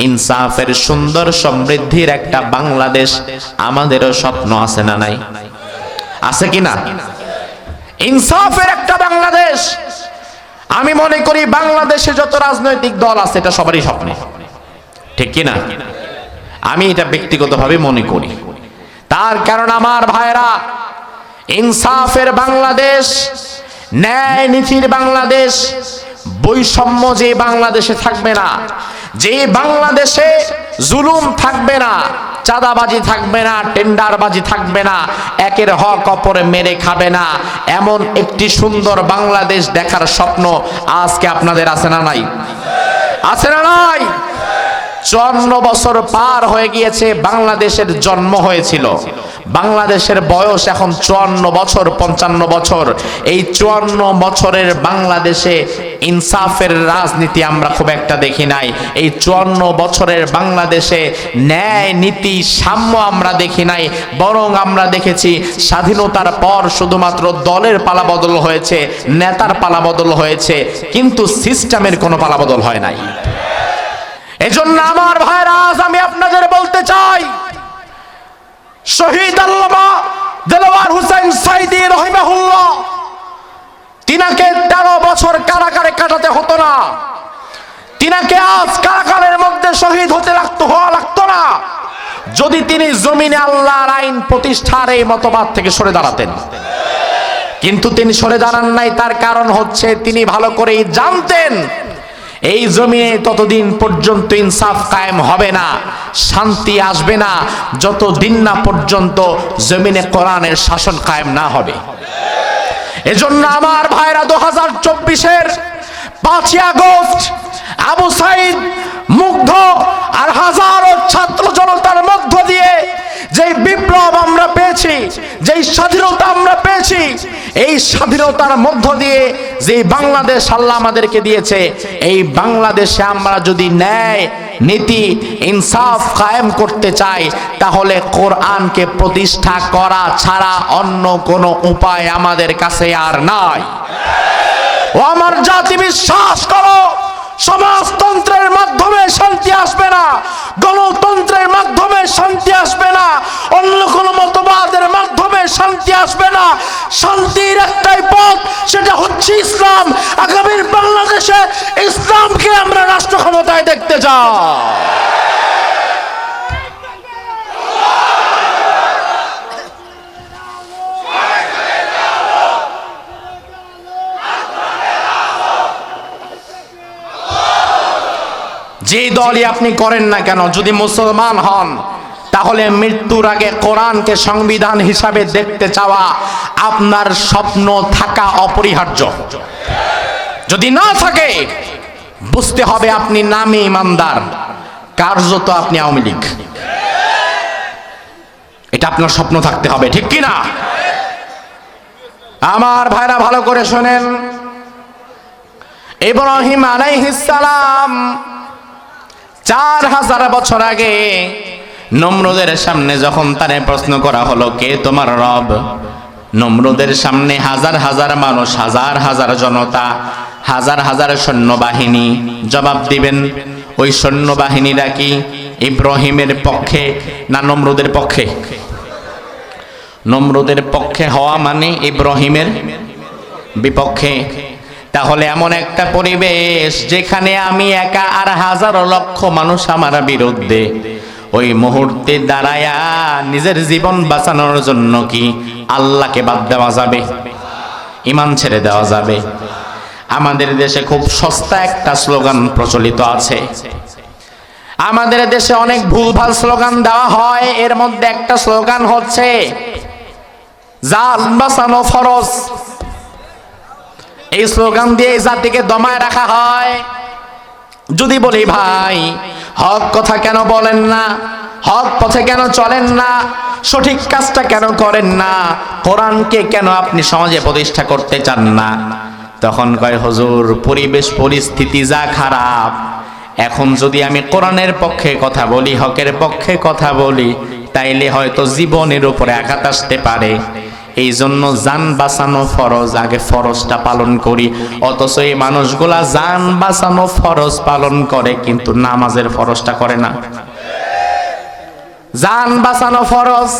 Speaker 1: ইনসাফের সুন্দর সমৃদ্ধির একটা বাংলাদেশ আমাদেরও স্বপ্ন আছে না নাই? আছে কি না? ইনসাফের একটা বাংলাদেশ। আমি মনে করি বাংলাদেশে যত রাজনৈতিক দল আছে এটা সবারই স্বপ্ন, ঠিক কি না? আমি এটা ব্যক্তিগতভাবে মনে করি। তার কারণ আমার ভাইরা, ইনসাফের বাংলাদেশ, ন্যায় নীতির বাংলাদেশ, বৈষম্য যে বাংলাদেশে থাকবে না, যে বাংলাদেশে জুলুম থাকবে না, চাঁদাবাজি থাকবে না, টেন্ডারবাজি থাকবে না, একের হক অপরে মেরে খাবে না, এমন একটি সুন্দর বাংলাদেশ দেখার স্বপ্ন আজকে আপনাদের আছে না নাই? আছে না নাই? 54 বছর পার হয়ে গিয়েছে বাংলাদেশের জন্ম হয়েছিল। বাংলাদেশের বয়স এখন 54 বছর, 55 বছর। এই 54 বছরের বাংলাদেশে ইনসাফের রাজনীতি আমরা খুব একটা দেখি নাই। এই 54 বছরের বাংলাদেশে ন্যায় নীতি সাম্য আমরা দেখি নাই। বরং আমরা দেখেছি স্বাধীনতার পর শুধুমাত্র দলের পালাবদল হয়েছে, নেতার পালাবদল হয়েছে, কিন্তু সিস্টেমের কোনো পালাবদল হয় নাই। এজন্য আমার ভাইরা, আজ আমি আপনাদের বলতে চাই, শহীদ আল্লামা দেলোয়ার হোসেন সাঈদী রাহিমাহুল্লাহ, তিনাকে 13 বছর কারাগারে কাটাতে হতো না, তিনাকে আজ কারাগারের মধ্যে শহীদ হওয়া লাগতো না, যদি তিনি জমিনে আল্লাহর আইন প্রতিষ্ঠার এই মতবাদ থেকে সরে দাঁড়াতেন। কিন্তু তিনি সরে দাঁড়ান নাই। তার কারণ হচ্ছে তিনি ভালো করেই জানতেন এই জমিনে ততদিন পর্যন্ত ইনসাফ কায়েম হবে না, শান্তি আসবে না, যতদিন না পর্যন্ত জমিনে কোরআনের শাসন কায়েম না হবে। এজন্য আমার ভাইরা, 2024-এর 5ই আগস্ট আবু সাইদ, মুগ্ধ আর হাজারো ছাত্র জনতার মধ্য দিয়ে যেই বিপ্লব আমরা পেয়েছি, যেই স্বাধীনতা আমরা পেয়েছি, এই স্বাধীনতার মধ্য দিয়ে যে বাংলাদেশ আল্লাহ আমাদেরকে দিয়েছে, এই বাংলাদেশে আমরা যদি ন্যায় নীতি ইনসাফ কায়েম করতে চাই, তাহলে কোরআনকে প্রতিষ্ঠা করা ছাড়া অন্য কোনো উপায় আমাদের কাছে আর নাই। ও আমার জাতি, বিশ্বাস করো, সমাজতন্ত্রের মাধ্যমে শান্তি আসবে না, গণতন্ত্রের মাধ্যমে শান্তি আসবে না, অন্য কোনো মতবাদের মাধ্যমে শান্তি আসবে না। শান্তির একটাই পথ, সেটা হচ্ছে ইসলাম। আগামীর বাংলাদেশে ইসলামকে আমরা রাষ্ট্র ক্ষমতায় দেখতে চাই। যে দলই আপনি করেন না কেন, যদি মুসলমান হন, তাহলে মৃত্যুর আগে কোরআনকে সংবিধান হিসাবে দেখতে চাওয়া আপনার স্বপ্ন থাকা অপরিহার্য। যদি না থাকে বুঝতে হবে আপনি নামে ইমানদার, কার্যত আপনি আওয়ামী লীগ। এটা আপনার স্বপ্ন থাকতে হবে, ঠিক কি না? আমার ভাইরা ভালো করে শোনেন, ইব্রাহিম আলাইহিস সালাম 4000 বছর আগে নমরুদের সামনে যখন তারে প্রশ্ন করা হলো কে তোমার রব, নমরুদের সামনে হাজার হাজার মানুষ, হাজার হাজার জনতা, হাজার হাজার সৈন্যবাহিনী জবাব দিবেন। ওই সৈন্যবাহিনীরা কি ইব্রাহিমের পক্ষে না নমরুদের পক্ষে? নমরুদের পক্ষে হওয়া মানে ইব্রাহিমের বিপক্ষে। তাহলে এমন একটা পরিবেশ যেখানে আমি একা আর হাজারো লক্ষ মানুষ আমার বিরুদ্ধে, ওই মুহূর্তে দাঁড়ায়া নিজের জীবন বাঁচানোর জন্য কি আল্লাহকে বাদ দেওয়া যাবে? ঈমান ছেড়ে দেওয়া যাবে? আমাদের দেশে খুব সস্তা একটা স্লোগান প্রচলিত আছে। আমাদের দেশে অনেক ভুলভাল স্লোগান দেওয়া হয়। এর মধ্যে একটা স্লোগান হচ্ছে জান বাঁচানো ফরজ। এই স্লোগান দিয়ে জাতিকে দমায় রাখা হয়। যদি বলি ভাই হক কথা কেন বলেন না, হক পথে কেন চলেন না, সঠিক কাজটা কেন করেন না, কোরআনকে কেন আপনি সমাজে প্রতিষ্ঠা করতে চান না, তখন কয় হুজুর পরিবেশ পরিস্থিতি যা খারাপ, এখন যদি আমি কোরআনের পক্ষে কথা বলি, হকের পক্ষে কথা বলি, তাইলে হয়তো জীবনের উপরে আঘাত আসতে পারে। এই জন্য জান বাঁচানো ফরজ, আগে ফরজটা পালন করি। অথচ এই মানুষগুলা জান বাঁচানো ফরজ পালন করে কিন্তু নামাজের ফরজটা করে না। জান বাঁচানো ফরজ,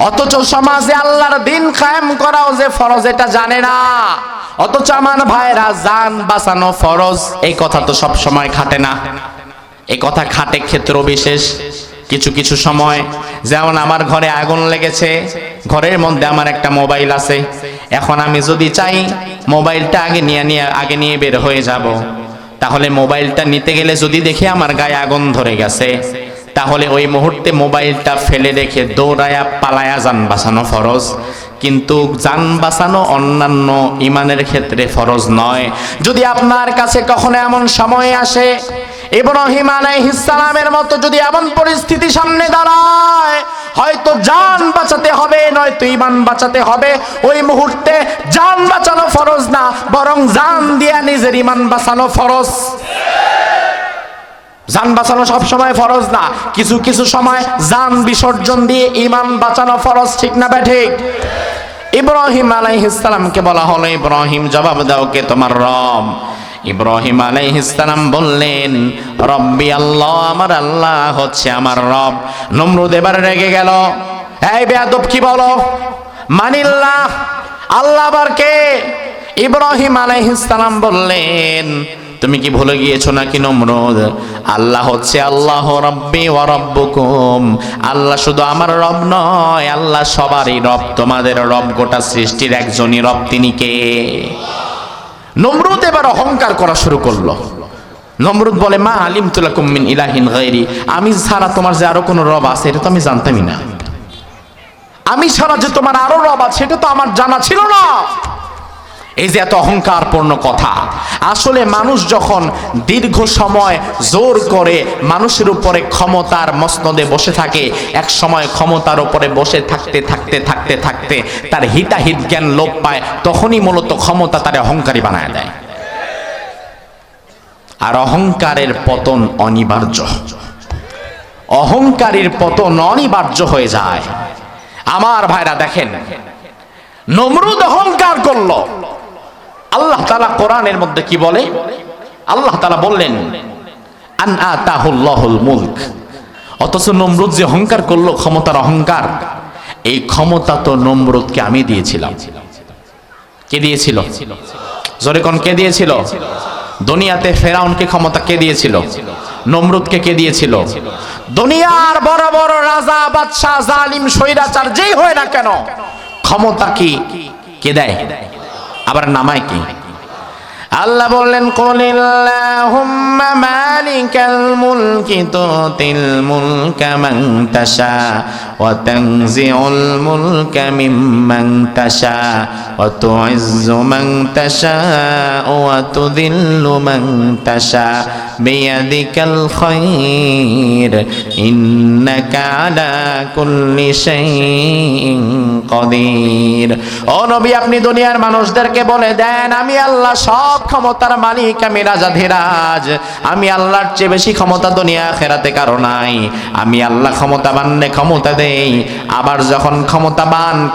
Speaker 1: অথচ সমাজে আল্লাহর দিন কায়েম করাও যে ফরজ এটা জানে না। অথচ আমার ভাইরা জান বাঁচানো ফরজ এই কথা তো সব সময় খাটে না। এই কথা খাটে ক্ষেত্র বিশেষ। কিছু কিছু সময়, যেমন আমার ঘরে আগুন লেগেছে, ঘরের মধ্যে আমার একটা মোবাইল আছে, এখন আমি যদি চাই মোবাইলটা আগে নিয়ে বের হয়ে যাব, তাহলে মোবাইলটা নিতে গেলে যদি দেখি আমার গায়ে আগুন ধরে গেছে, তাহলে ওই মুহূর্তে মোবাইলটা ফেলে রেখে দৌড়ায়া পালায়া জান বাঁচানো ফরজ। কিন্তু জান বাঁচানো অন্যান্য ইমানের ক্ষেত্রে ফরজ নয়। যদি আপনার কাছে কখনো এমন সময় আসে ইব্রাহিম আলাইহিস সালামের মতো যদি এমন পরিস্থিতি সামনে দাঁড়ায়, হয়তো জান বাঁচাতে হবে নয়তো ঈমান বাঁচাতে হবে, ওই মুহূর্তে জান বাঁচানো ফরজ না, বরং জান দিয়া নিজের ঈমান বাঁচানো ফরজ। জান বাঁচানো সব সময় ফরজ না, কিছু কিছু সময় জান বিসর্জন দিয়ে ঈমান বাঁচানো ফরজ, ঠিক না ঠিক? ইব্রাহিম আলাইহিস সালামকে বলা হলো ইব্রাহিম জবাব দাও কে তোমার রব। ইব্রাহিম আলাইহিস সালাম বললেন রব্বি আল্লাহ, আমার আল্লাহ হচ্ছে আমার রব। নমরুদ এবার রেগে গেল, এই বেয়াদব কি বলো, মানিল্লাহ, আল্লাহ আবার কে? ইব্রাহিম আলাইহিস সালাম বললেন তুমি কি ভুলে গিয়েছো নাকি নমরুদ, আল্লাহ হচ্ছে আল্লাহ রব্বি ওয়া রব্বুকুম, আল্লাহ শুধু আমার রব নয়, আল্লাহ সবারই রব, তোমাদের রব, গোটা সৃষ্টির একজনই রব, তিনি কে? নমরুদ এবার অহংকার করা শুরু করলো। নমরুদ বলে মা আলিমতু লাকুম মিন ইলাহিন গায়রি, আমি ছাড়া তোমার যে আরো কোনো রব আছে এটা তো আমি জানতামই না, আমি ছাড়া যে তোমার আরো রব আছে এটা তো আমার জানা ছিল না। এই যে এত অহংকারপূর্ণ কথা, আসলে মানুষ যখন দীর্ঘ সময় জোর করে মানুষের উপরে ক্ষমতার মসনদে বসে থাকে, এক সময় ক্ষমতার উপরে বসে থাকতে থাকতে থাকতে থাকতে তার হিতাহিত জ্ঞান লোপ পায়, তখনই মূলত ক্ষমতা তার অহংকারী বানায় দেয়। আর অহংকারের পতন অনিবার্য, অহংকারীর পতন অনিবার্য হয়ে যায়। আমার ভাইরা দেখেন, নমরুদ অহংকার করলো, আল্লাহ তাআলা কোরআনের মধ্যে কি বলে? আল্লাহ তাআলা বললেন আন আতাহুল্লাহুল মুলক, অথচ নমরুদ যে অহংকার করলো, ক্ষমতার অহংকার, এই ক্ষমতা তো নমরুদকে আমি দিয়েছিলাম। কে দিয়েছিল? জোরে কোন কে দিয়েছিল? দুনিয়াতে ফেরাউনকে ক্ষমতা কে দিয়েছিল? নমরুদকে কে দিয়েছিল? দুনিয়ার বড় বড় রাজা, বাদশা, জালিম, স্বৈরাচার যেই হয় না কেন, ক্ষমতা কি কে দেয়? আবার নামায় কি? আল্লাহ বললেন কুলিল্লাহুম্মা মালিকাল মুলকি তুতিল মুলকা মান তাশা ওয়া তানজিউল মুলকা মিম্মান তাশা ওয়া তুইজ্জু মান তাশা ওয়া তুযিল্লু মান তাশা বিয়াদিকাল খায়র ইন্নাকা আলা কুল্লি শাইইন কাদির। ও নবী, আপনি দুনিয়ার মানুষদেরকে বলে দেন, আমি আল্লাহ সব ক্ষমতার মালিক, আমি রাজাধিরাজ। আমি আল্লাহর চেয়ে বেশি ক্ষমতা দুনিয়া আখিরাতে কারো নাই। আমি আল্লাহ ক্ষমতাবানকে ক্ষমতা দেই, আবার যখন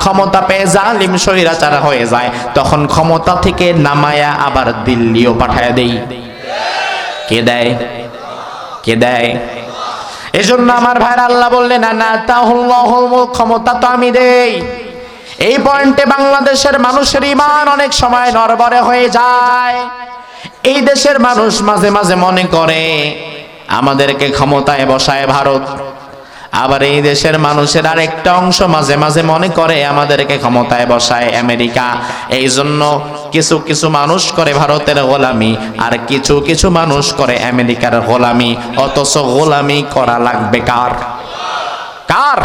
Speaker 1: ক্ষমতা পেয়ে জালিম স্বৈরাচার হয়ে যায় তখন ক্ষমতা থেকে নামায়া আবার দিল্লিও পাঠায় দেই। কে দেয়? কে দেয়? এজন্য আমার ভাইরা আল্লাহ বললেন না তাহুল্লাহুল মুলক, ক্ষমতা তো আমি দেই। এই পয়েন্টে বাংলাদেশের মানুষের ঈমান অনেক সময় নড়বড়ে হয়ে যায়। এই দেশের মানুষ মাঝে মাঝে মনে করে আমাদেরকে ক্ষমতায় বসায় ভারত, আবার এই দেশের মানুষের আরেকটা অংশ মাঝে মাঝে মনে করে আমাদেরকে ক্ষমতায় বসায় আমেরিকা। এই জন্য কিছু কিছু মানুষ করে ভারতের গোলামি, আর কিছু কিছু মানুষ করে আমেরিকার গোলামি। অথচ গোলামি করা লাগবে কার? কার?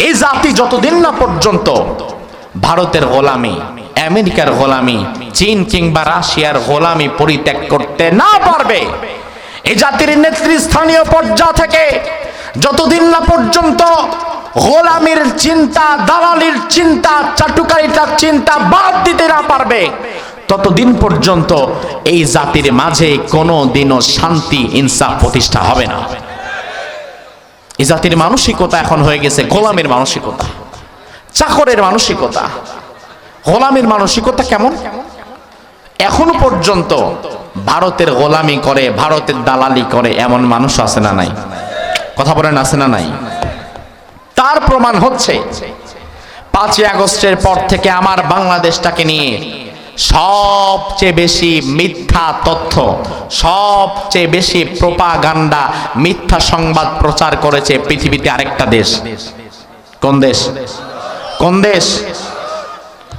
Speaker 1: এই জাতি যতদিন না পর্যন্ত ভারতের গোলামি, আমেরিকার গোলামি, চীন কিংবা রাশিয়ার গোলামি পরিত্যাগ করতে না পারবে, এই জাতির নেতৃস্থানীয় পর্যায় থেকে যতদিন না পর্যন্ত গোলামির চিন্তা, দালালির চিন্তা, চাটুকারিতার চিন্তা বাদ দিতে না পারবে, ততদিন পর্যন্ত এই জাতির মাঝে কোনো দিনও শান্তি ইনসাফ প্রতিষ্ঠা হবে না। এই জাতির মানসিকতা এখন হয়ে গেছে গোলামের মানসিকতা, চাকরের মানসিকতা। গোলামের মানসিকতা কেমন? এখনো পর্যন্ত ভারতের গোলামি করে, ভারতের দালালি করে এমন মানুষ আছে না নাই? কথা বলেন, আছে না নাই? তার প্রমাণ হচ্ছে 5ই আগস্টের পর থেকে আমার বাংলাদেশটাকে নিয়ে সবচেয়ে বেশি মিথ্যা তথ্য, সবচেয়ে বেশি প্রোপাগান্ডা, মিথ্যা সংবাদ প্রচার করেছে পৃথিবীতে আরেকটা দেশ। কোন দেশ? কোন দেশ?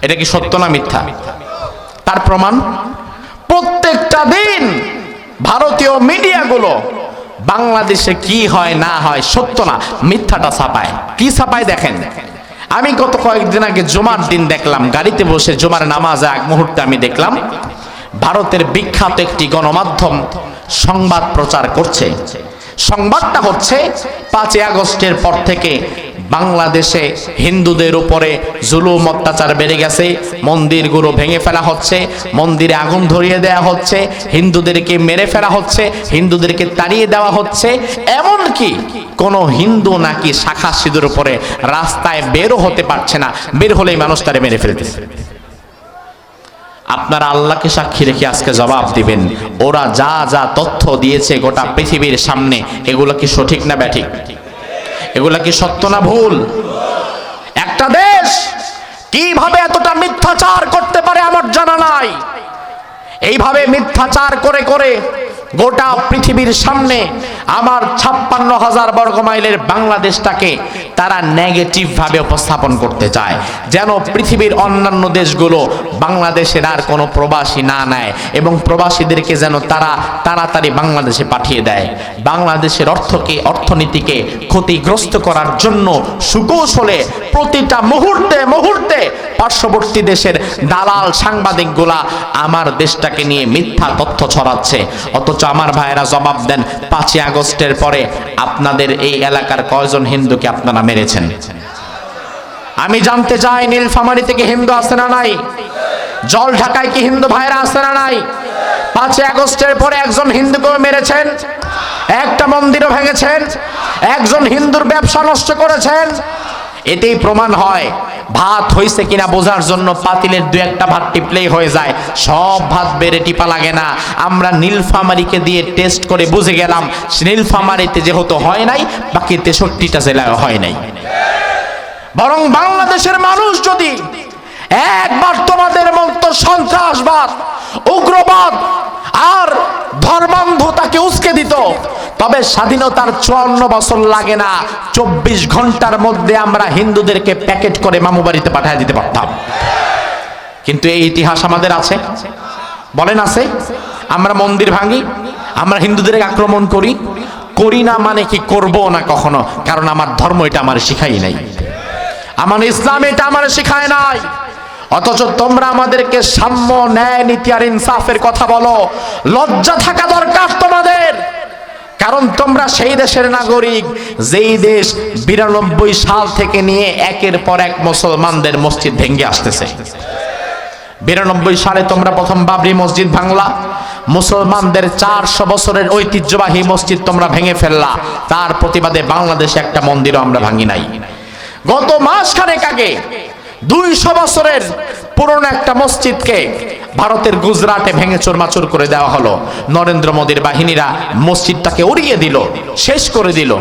Speaker 1: এটা কি সত্য না মিথ্যা? তার প্রমাণ প্রত্যেকটা দিন ভারতীয় মিডিয়াগুলো বাংলাদেশে কি হয় না হয়, সত্য না মিথ্যাটা ছাপায়। কি ছাপায় দেখেন, আমি গত কয়েকদিন আগে জুমার দিন দেখলাম, গাড়িতে বসে জুমার নামাজে এক মুহূর্তে আমি দেখলাম ভারতের বিখ্যাত একটি গণমাধ্যম সংবাদ প্রচার করছে। সংবাদটা হচ্ছে 5ই আগস্টের পর থেকে বাংলাদেশে হিন্দুদের উপরে জুলুম অত্যাচার বেড়ে গেছে, মন্দিরগুলো ভেঙে ফেলা হচ্ছে, মন্দিরে আগুন ধরিয়ে দেওয়া হচ্ছে, হিন্দুদেরকে মেরে ফেলা হচ্ছে, হিন্দুদেরকে তাড়িয়ে দেওয়া হচ্ছে, এমনকি কোন হিন্দু নাকি শাখা সিঁদুর উপরে রাস্তায় বেরও হতে পারছে না, বের হলেই মানুষ তারে মেরে ফেলতেছে। আপনারা আল্লাহকে সাক্ষী রেখে আজকে জবাব দিবেন, ওরা যা যা তথ্য দিয়েছে গোটা পৃথিবীর সামনে, এগুলো কি সঠিক না ব্যাঠিক? এগুলা কি সত্য না ভুল? একটা দেশ কিভাবে এতটা মিথ্যাচার করতে পারে আমার জানা নাই। এইভাবে মিথ্যাচার করে করে গোটা পৃথিবীর সামনে আমার 56,000 বর্গ মাইলের বাংলাদেশটাকে তারা নেগেটিভ ভাবে উপস্থাপন করতে চায়, যেন পৃথিবীর অন্যান্য দেশগুলো বাংলাদেশের আর কোনো প্রবাসী না নেয় এবং প্রবাসীদেরকে যেন তারা তাড়াতাড়ি বাংলাদেশে পাঠিয়ে দেয়। বাংলাদেশের অর্থনীতিকে ক্ষতিগ্রস্ত করার জন্য সুকৌশলে প্রতিটা মুহূর্তে মুহূর্তে পার্শ্ববর্তী দেশের দালাল সাংবাদিকগুলা আমার দেশটাকে নিয়ে মিথ্যা তথ্য ছড়াচ্ছে। অথচ আমার ভাইয়েরা জবাব দেন, 5ই আগস্টের পরে আপনাদের এই এলাকার কয়জন হিন্দুকে আপনারা মেরেছেন? আমি জানতে চাই, নীলফামারী থেকে হিন্দু আছে না নাই? জল ঢাকায় কি হিন্দু ভাইয়েরা আছে না নাই? 5ই আগস্টের পরে একজন হিন্দুকেও মেরেছেন, একটা মন্দিরও ভেঙেছেন, একজন হিন্দুর ব্যবসা নষ্ট করেছেন। এটাই প্রমাণ হয় ভাত হইছে কিনা বোঝার জন্য পাতিলের 2-1টা ভাত টিপলেই হয়ে যায়, সব ভাত বেড়ে টিপা লাগে না। আমরা নীলফামারীকে দিয়ে টেস্ট করে বুঝে গেলাম নীলফামারীতে যেহেতু হয় নাই, বাকি 63টা জেলায় হয় নাই। বরং বাংলাদেশের মানুষ যদি একবার তোমাদের মতো সন্ত্রাসবাদ, উগ্রবাদ আর ধর্মান্ধতাকে উস্কে দিত, তবে স্বাধীনতার 54 বছর লাগে না, 24 ঘন্টার মধ্যে আমরা হিন্দুদেরকে প্যাকেট করে মামু বাড়িতে পাঠিয়ে দিতে পারতাম। কিন্তু এই ইতিহাস আমাদের আছে? বলেন আছে? আমরা মন্দির ভাঙি, আমরা হিন্দুদের আক্রমণ করি, করি না মানে কি করব না কখনো, কারণ আমার ধর্ম এটা আমার শিখাই নাই, আমার ইসলাম এটা আমার শিখায় নাই। অথচ তোমরা আমাদেরকে সাম্য, ন্যায়, নীতি আর ইনসাফের কথা বলো। লজ্জা থাকা দরকার তোমাদের, কারণ তোমরা সেই দেশের নাগরিক যেই দেশ 92 সাল থেকে নিয়ে একের পর এক মুসলমানদের মসজিদ ভেঙে আসতেছে। 92 সালে তোমরা প্রথম বাবরি মসজিদ ভাঙলা, মুসলমানদের 400 বছরের ঐতিহ্যবাহী মসজিদ তোমরা ভেঙে ফেললা। তার প্রতিবাদে বাংলাদেশে একটা মন্দিরও আমরা ভাঙি নাই। গত মাসখানেক আগে 200 বছরের পুরনো একটা মসজিদকে ভারতের গুজরাটে ভেঙে চুরমাচুর করে দেওয়া হলো। নরেন্দ্র মোদীর বাহিনীরা মসজিদটাকে উড়িয়ে দিল, শেষ করে দিল।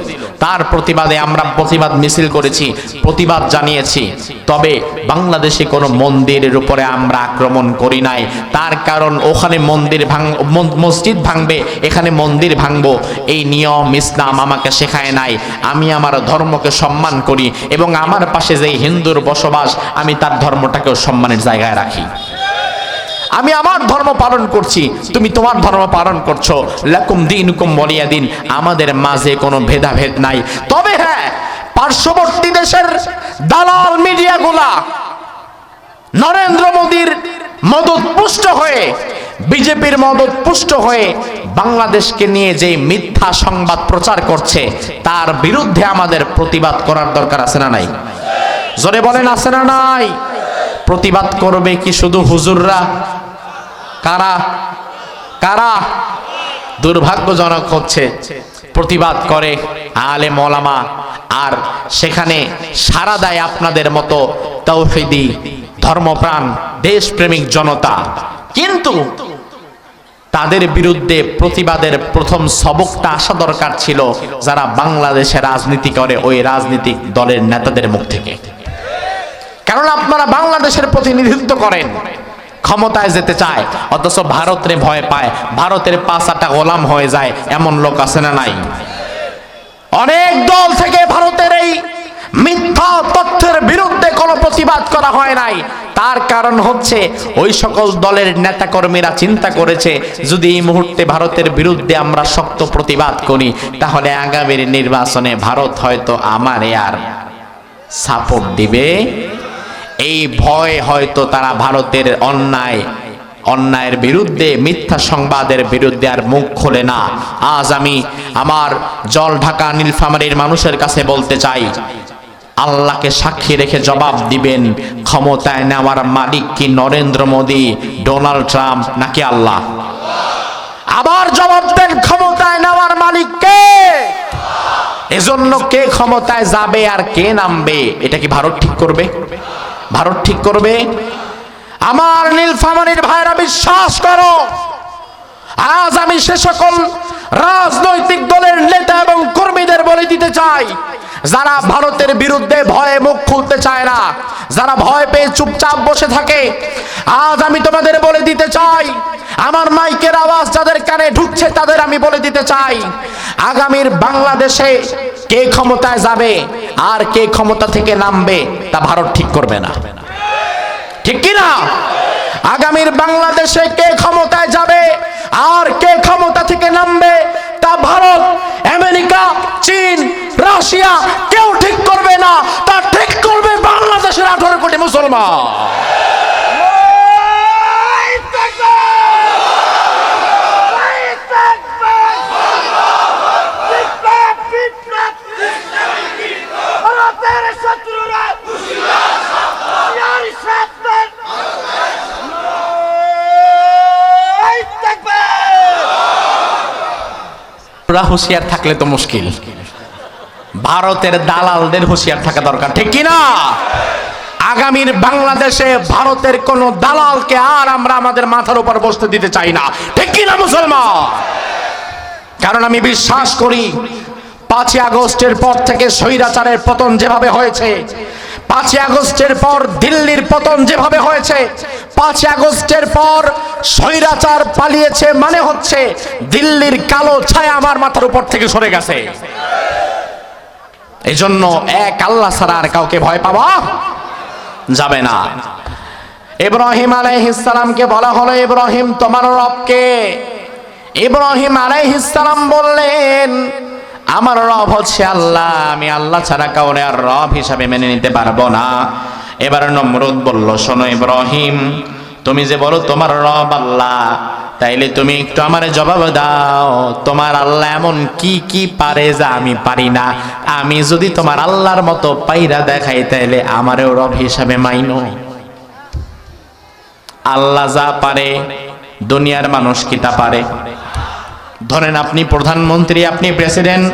Speaker 1: তার প্রতিবাদে আমরা প্রতিবাদ মিছিল করেছি, প্রতিবাদ জানিয়েছি। তবে বাংলাদেশে কোনো মন্দিরের উপরে আমরা আক্রমণ করি নাই। তার কারণ ওখানে মসজিদ ভাঙবে, এখানে মন্দির ভাঙবো, এই নিয়ম ইসলাম আমাকে শেখায় নাই। আমি আমার ধর্মকে সম্মান করি এবং আমার পাশে যেই হিন্দুর বসবাস, আমি তার ধর্মটাকেও সম্মানের জায়গায় রাখি। আমি আমার ধর্ম পালন করছি, তুমি তোমার ধর্ম পালন করছো। লাকুম দীনুকুম ওয়ালিয়া দিন, আমাদের মাঝে কোনো ভেদাভেদ নাই। তবে হ্যাঁ, পার্শ্ববর্তী দেশের দালাল মিডিয়াগুলা নরেন্দ্র মোদীর মদতপুষ্ট হয়ে, বিজেপির মদতপুষ্ট হয়ে বাংলাদেশকে নিয়ে যে মিথ্যা সংবাদ প্রচার করছে, তার বিরুদ্ধে আমাদের প্রতিবাদ করার দরকার আছে না নাই? জোরে বলেন আছে না নাই? প্রতিবাদ করবে কি শুধু হুজুররা? কারা কারা? দুর্ভাগ্যজনক হচ্ছে প্রতিবাদ করে আলেম ওলামা, আর সেখানে সারা দেয় আপনাদের মতো তাওহীদি ধর্মপ্রাণ দেশপ্রেমিক জনতা। কিন্তু তাদের বিরুদ্ধে প্রতিবাদের প্রথম সবকটা আসা দরকার ছিল যারা বাংলাদেশে রাজনীতি করে, ওই রাজনৈতিক দলের নেতাদের মুখ থেকে। কারণ আপনারা বাংলাদেশের প্রতিনিধিত্ব করেন, ক্ষমতায় যেতে চায়, অথচ ভারতের ভয় পায়, ভারতের পাঁচাটা গোলাম হয়ে যায়, এমন লোক আছে না নাই? অনেক দল থেকে ভারতের এই মিথ্যা তথ্যের বিরুদ্ধে কোনো প্রতিবাদ করা হয় নাই। তার কারণ হচ্ছে ওই সকল দলের নেতাকর্মীরা চিন্তা করেছে, যদি এই মুহূর্তে ভারতের বিরুদ্ধে আমরা শক্ত প্রতিবাদ করি, তাহলে আগামীর নির্বাচনে ভারত হয়তো আমারে আর সাপোর্ট দিবে। এই ভয় হয়তো তারা ভারতের অন্যায়ের বিরুদ্ধে, মিথ্যা সংবাদের বিরুদ্ধে আর মুখ খোলে না। আজ আমি আমার জল ঢাকা নীলফামারীর মানুষের কাছে বলতে চাই, আল্লাহকে সাক্ষী রেখে জবাব দিবেন, ক্ষমতায় নেওয়ার মালিক কি নরেন্দ্র মোদী, ডোনাল্ড ট্রাম্প নাকি আল্লাহ? আবার জবাব দেন, ক্ষমতায় নেওয়ার মালিক কে? এজন্য কে ক্ষমতায় যাবে আর কে নামবে, এটা কি ভারত ঠিক করবে? ভারত ঠিক করবে? আমার নীলফামারীর ভাইরা বিশ্বাস করো, আজ আমি সে সকল রাজনৈতিক দলের নেতা এবং কর্মীদের বলে দিতে চাই, যারা ভারতের বিরুদ্ধে ভয়ে মুখ খুলতে চায় না, যারা ভয় পেয়ে চুপচাপ বসে থাকে, আজ আমি তোমাদের বলে দিতে চাই, আমার মাইকের আওয়াজ যাদের কানে ঢুকছে তাদের আমি বলে দিতে চাই, আগামীর বাংলাদেশে কে ক্ষমতায় যাবে আর কে ক্ষমতা থেকে নামবে তা ভারত ঠিক করবে না। ঠিক কি না? আগামীর বাংলাদেশে কে ক্ষমতায় যাবে আর কে ক্ষমতা থেকে নামবে তা ভারত, আমেরিকা, চীন, রাশিয়া কেউ ঠিক করবে না, তা ঠিক করবে বাংলাদেশের 18 কোটি মুসলমান। হুঁশিয়ার থাকলে তো মুশকিল, ভারতের দালালদের হুঁশিয়ার থাকা দরকার, ঠিক কিনা? আগামীর বাংলাদেশে ভারতের কোন দালালকে আর আমরা আমাদের মাথার উপর বসতে দিতে চাই না, ঠিক কিনা মুসলমান? কারণ আমি বিশ্বাস করি 5ই আগস্টের পর থেকে স্বৈরাচারের পতন যেভাবে হয়েছে, 5ই আগস্টের পর দিল্লির পতন যেভাবে হয়েছে, 5ই আগস্টের পর স্বৈরাচার পালিয়েছে, মানে হচ্ছে দিল্লির কালো ছায়া আমার মাথার উপর থেকে সরে গেছে। এজন্য এক আল্লাহ ছাড়া আর কাউকে ভয় পাওয়া যাবে না। ইব্রাহিম আলাইহিস সালামকে বলা হলো, ইব্রাহিম তোমার রব কে? ইব্রাহিম আলাইহিস সালাম বললেন, আমার রব হচ্ছে আল্লাহ, আমি আল্লাহ ছাড়া কাউরে আর রব হিসাবে মেনে নিতে পারবো না। এবার নমরুদ বলল, শোনো ইব্রাহিম, তুমি যে বলো তোমার রব আল্লাহ, তাইলে তুমি একটু আমারে জবাব দাও, তোমার আল্লাহ এমন কি কি পারে যা আমি পারি না? আমি যদি তোমার আল্লাহর মতো পাইরা দেখাই, তাইলে আমারেও রব হিসাবে মাইনো। আল্লাহ যা পারে দুনিয়ার মানুষ কি তা পারে? ধরেন আপনি প্রধানমন্ত্রী, আপনি প্রেসিডেন্ট,